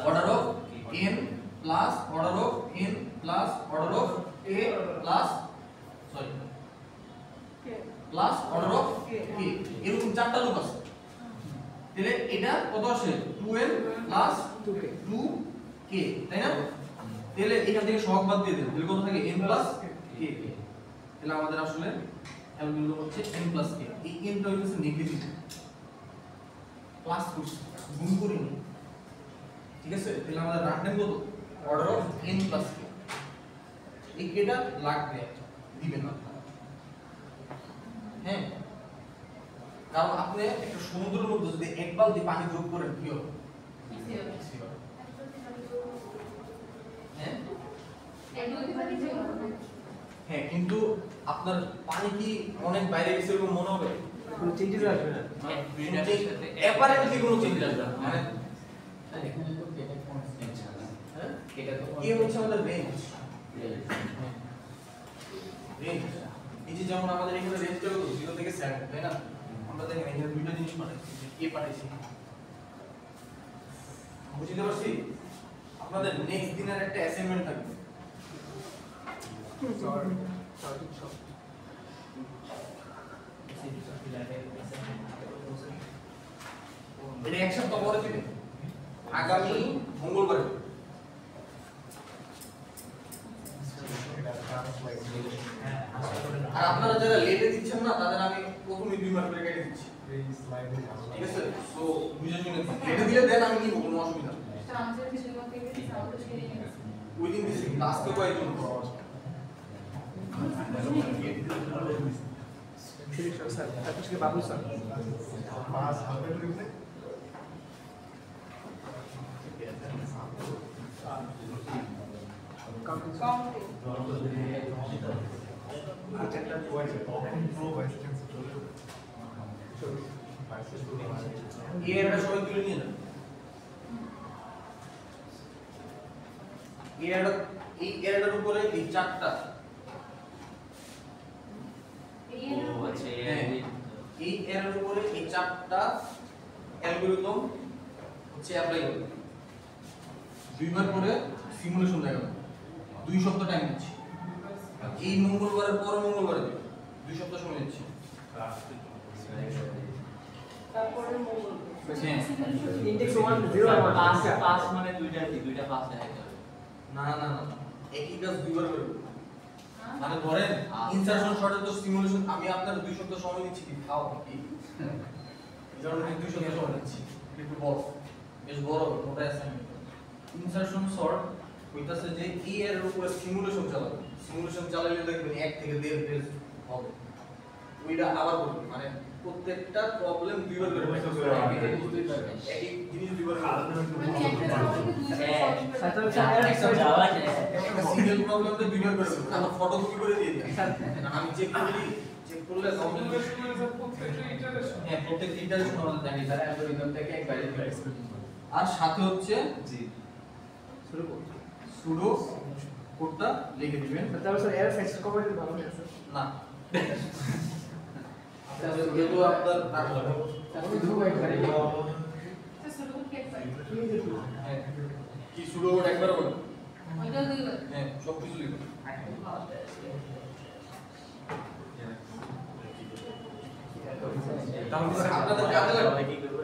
order of n plus order of n plus order of a plus sorry plus order of k এরকম চারটা লুপ আছে তাহলে এটা কত আসে 2n plus 2k 2k তাই না তাহলে এখান থেকে সহগ বাদ দিয়ে দেন তাহলে কত থাকে n plus k তাহলে আমাদের আসলে অ্যালগরিদম হচ্ছে n plus k এই n টা হচ্ছে নেগেটিভ প্লাস করছি গুণ করিনি ঠিক আছে তাহলে আমাদের রান টাইম কত order of n plus k এই কেটা লাগবে দিবেন না হ্যাঁ কারণ আপনি একটা সমুদ্রের মধ্যে যদি এক বালতি পানি যোগ করেন কি হবে হ্যাঁ হ্যাঁ কিন্তু আপনার পানি কি অনেক বাইরে গেছে এরকম মনে হবে কোনো চেঞ্জেস আসবে না অ্যাপারেন্টলি কোনো চেঞ্জ আসবে না মানে এখানে তো কেটে কনস্ট্যান্ট হ্যাঁ এটা তো কি হচ্ছে আমাদের রেঞ্জ রেঞ্জ এই যে যেমন আমাদের এখানে রেঞ্জটা কত 0 থেকে 7 তাই না আমরা দেখেন এখানে দুইটা জিনিস পাঠাইছি যে কে পাঠাইছি বুঝতে পারছি আপনাদের নেক্সট দিনের একটা অ্যাসাইনমেন্ট থাকবে এটা এক সপ্তাহ পরে দিবে আগামী মঙ্গলবার আর আপনারা যারা লেটে দিচ্ছেন না তাদের আমি প্রথমে 2 মার্ক করে কেটে দিচ্ছি ঠিক আছে সো বুঝে শুনে লেটে দিলে দেন আমি নিব কোনো অসুবিধা নেই আমাদের কিছু মতে আমাদের আজকে কয়েকজন স্যার তারপর সে বাবু স্যার এই এরটা সবাই তুলে নিয়ে যান এই এরটার উপরে এই চারটা ও আচ্ছা এই এর উপরে এই চারটা অ্যালগরিদম হচ্ছে অ্যাপ্লাই করবে দুইবার করে সিমুলেশন দেখাবো 2 সপ্তাহ টাইম দিচ্ছি এই মঙ্গলবারের পর মঙ্গলবারে দেব 2 সপ্তাহ সময় দিচ্ছি তারপরে মোবাইল ইনটেক্স 1 0 আর 1 পাস মানে দুইটা পাস দেখাইতে হবে না না না একই কাজ দুইবার করব মানে ধরেন ইনসারশন শর্টের তো সিমুলেশন আমি আপনার 2 সপ্তাহ সময় দিচ্ছি কি খাও কি কারণ আমি 2 সপ্তাহ সময় দিচ্ছি এটা একটু বড় বেশ বড় মোটা অ্যাসাইনমেন্ট ইনসারশন শর্ট কইতাছে যে ই এর উপরে সিমুলেশন চালাবে সিমুলেশন চালালে দেখবেন 1 থেকে 1.5 পেজ হবে ওইটা আবার করবে মানে প্রত্যেকটা প্রবলেম দুইবার করে একই জিনিস দুইবার একটা সিঙ্গেল প্রবলেম তো দুইবার করে আমরা ফটোকপি করে দিয়ে দিই আমি চেক করলে হ্যাঁ প্রত্যেকটা ইটারেশন আমাদের দেখি তারা অ্যালগরিদম থেকে একবারে আর সাথে হচ্ছে জি সুডো কোডটা লিখে দিবেন তারপর স্যার এর সাইজ কভার দিলে ভালো হয় স্যার না যেহেতু আপনার শুধু একবারে কি সুডো কোড একবার বলেন ওইটা দুইবার হ্যাঁ সব কিছু লিখুন তাহলে স্যার আপনাদের কাজে লাগবে কি করব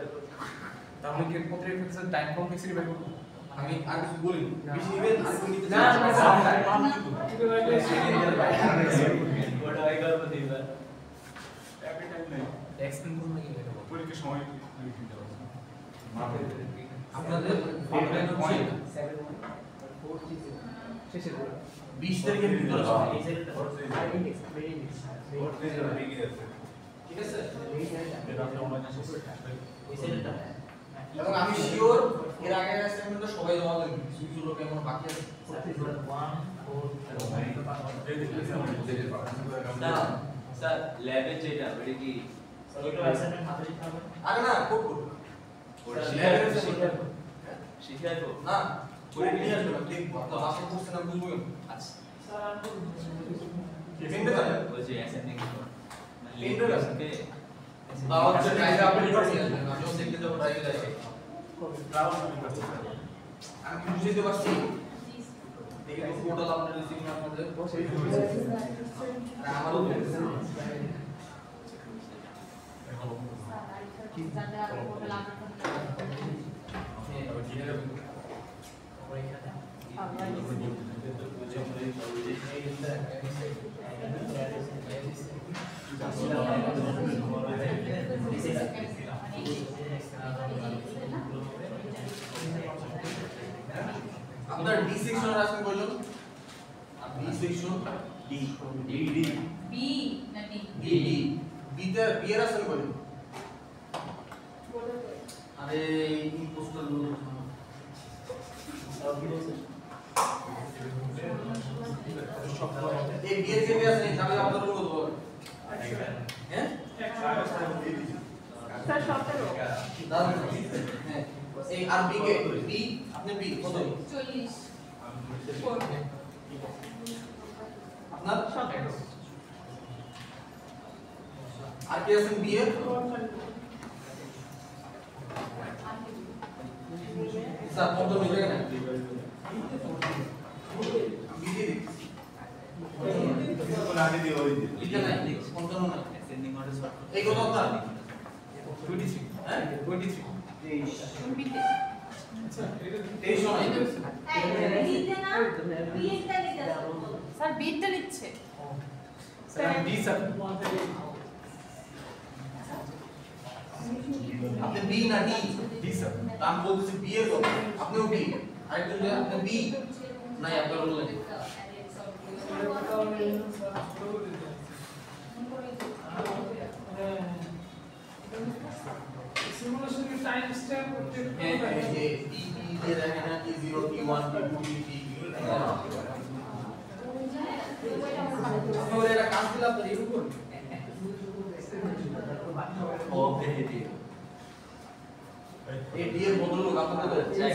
তাহলে কি প্রত্যেক ক্ষেত্রে টাইম কমপ্লেক্সিটি বের করব আমি আর কিছু বলি বেশি নেবেন আর কিছু নিতে না না স্যার ওটা আই করব দিবা এক্সপ্লেইন করুন নাকি পরীক্ষার সময় লিখে দেওয়া আপনাদের ডেডলাইন হচ্ছে 7 শেষের পুরো 20 তারিখের ভিতরে ইনটেক্স ভেরি ইনটেক্স ঠিক আছে এটা আপনি অনলাইনে ওই সেটটা এবং আমি শিওর এর আগে অ্যাসাইনমেন্টটা সবাই জমা দেবেন কিছু লোক এমন বাকি আছে না স্যার ল্যাবে যেটা ওটা কি ওটা অ্যাসাইনমেন্ট হাতে লিখতে হবে আরে না কোড কোড ওটা ল্যাবে শিখে আসবো না করে নিয়ে আসবেন আপনি তো আশা করছেন না বুঝবো আচ্ছা পেনটা জানেন ওই যে অ্যাসাইনিং পেনটা জানেন বা হচ্ছে ড্রাইভে আপনি করে নিয়ে আসবেন আমিও দেখতে যাবো ড্রাইভে যাই আমি কি বুঝতে পারছি দেখে তো কোডটা আপনাদের রিসিভ না আপনাদের আমারও আপনার ডি সেকশন আসেন কয়জন D section D D D B না ডি ডি ডি বি তে বি এর আসেন কয়জন আরে ইম্পোস্টার লোক এই বি এর যে আছে তাহলে আপনাদের কত হবে হ্যাঁ স্যার 17 দাদা হ্যাঁ এই আর বি কে বি আপনি বি কত 40 আপনার আর কে আছেন বি এর স্যার কত মিলে না বি দিয়ে লিখে নাই 55 না অ্যাসাইনিং অর্ডার সর্ট এই কত আপনার 23 হ্যাঁ 23 বিতে আচ্ছা এটা 23 সময় বিতে না বিটা নিতে স্যার বিটা নিচ্ছে স্যার ডি স্যার আপনি বি না ডি ডি স্যার আমি বলতেছি বি এর কথা আপনিও বি আরেকজন যে আপনি বি নাই আপনারা বললেন সিমুলেশন কি টাইম স্ট্যাম্প করতে এই যে যে দেখেন না T0 T1 T2 T3 আমরা এটা কাজ দিলাম তো এরকম ও ভেরি এই ডি এর বদল লোক আপনাদের চাই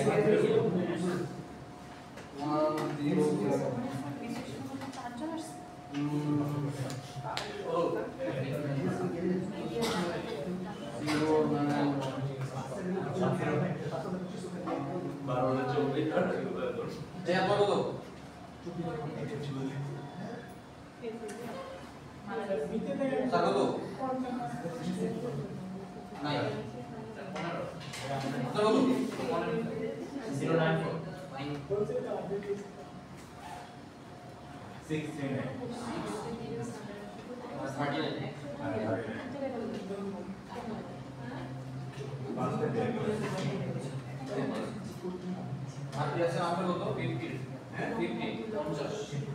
আপনি আছেন আপনার কত 50 হ্যাঁ 50 50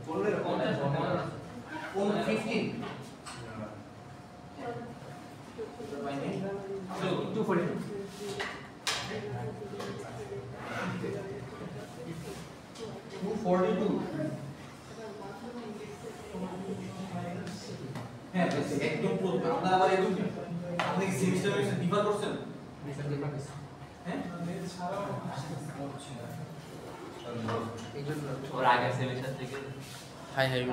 বললেন 50 15 হ্যাঁ একদম পুরো আপনার আবার এরকম আপনি কি সেমিস্টার ডিফার করছেন হ্যাঁ ছাড়াও ওর আগের সেমিস্টার থেকে হাই হাই গুলো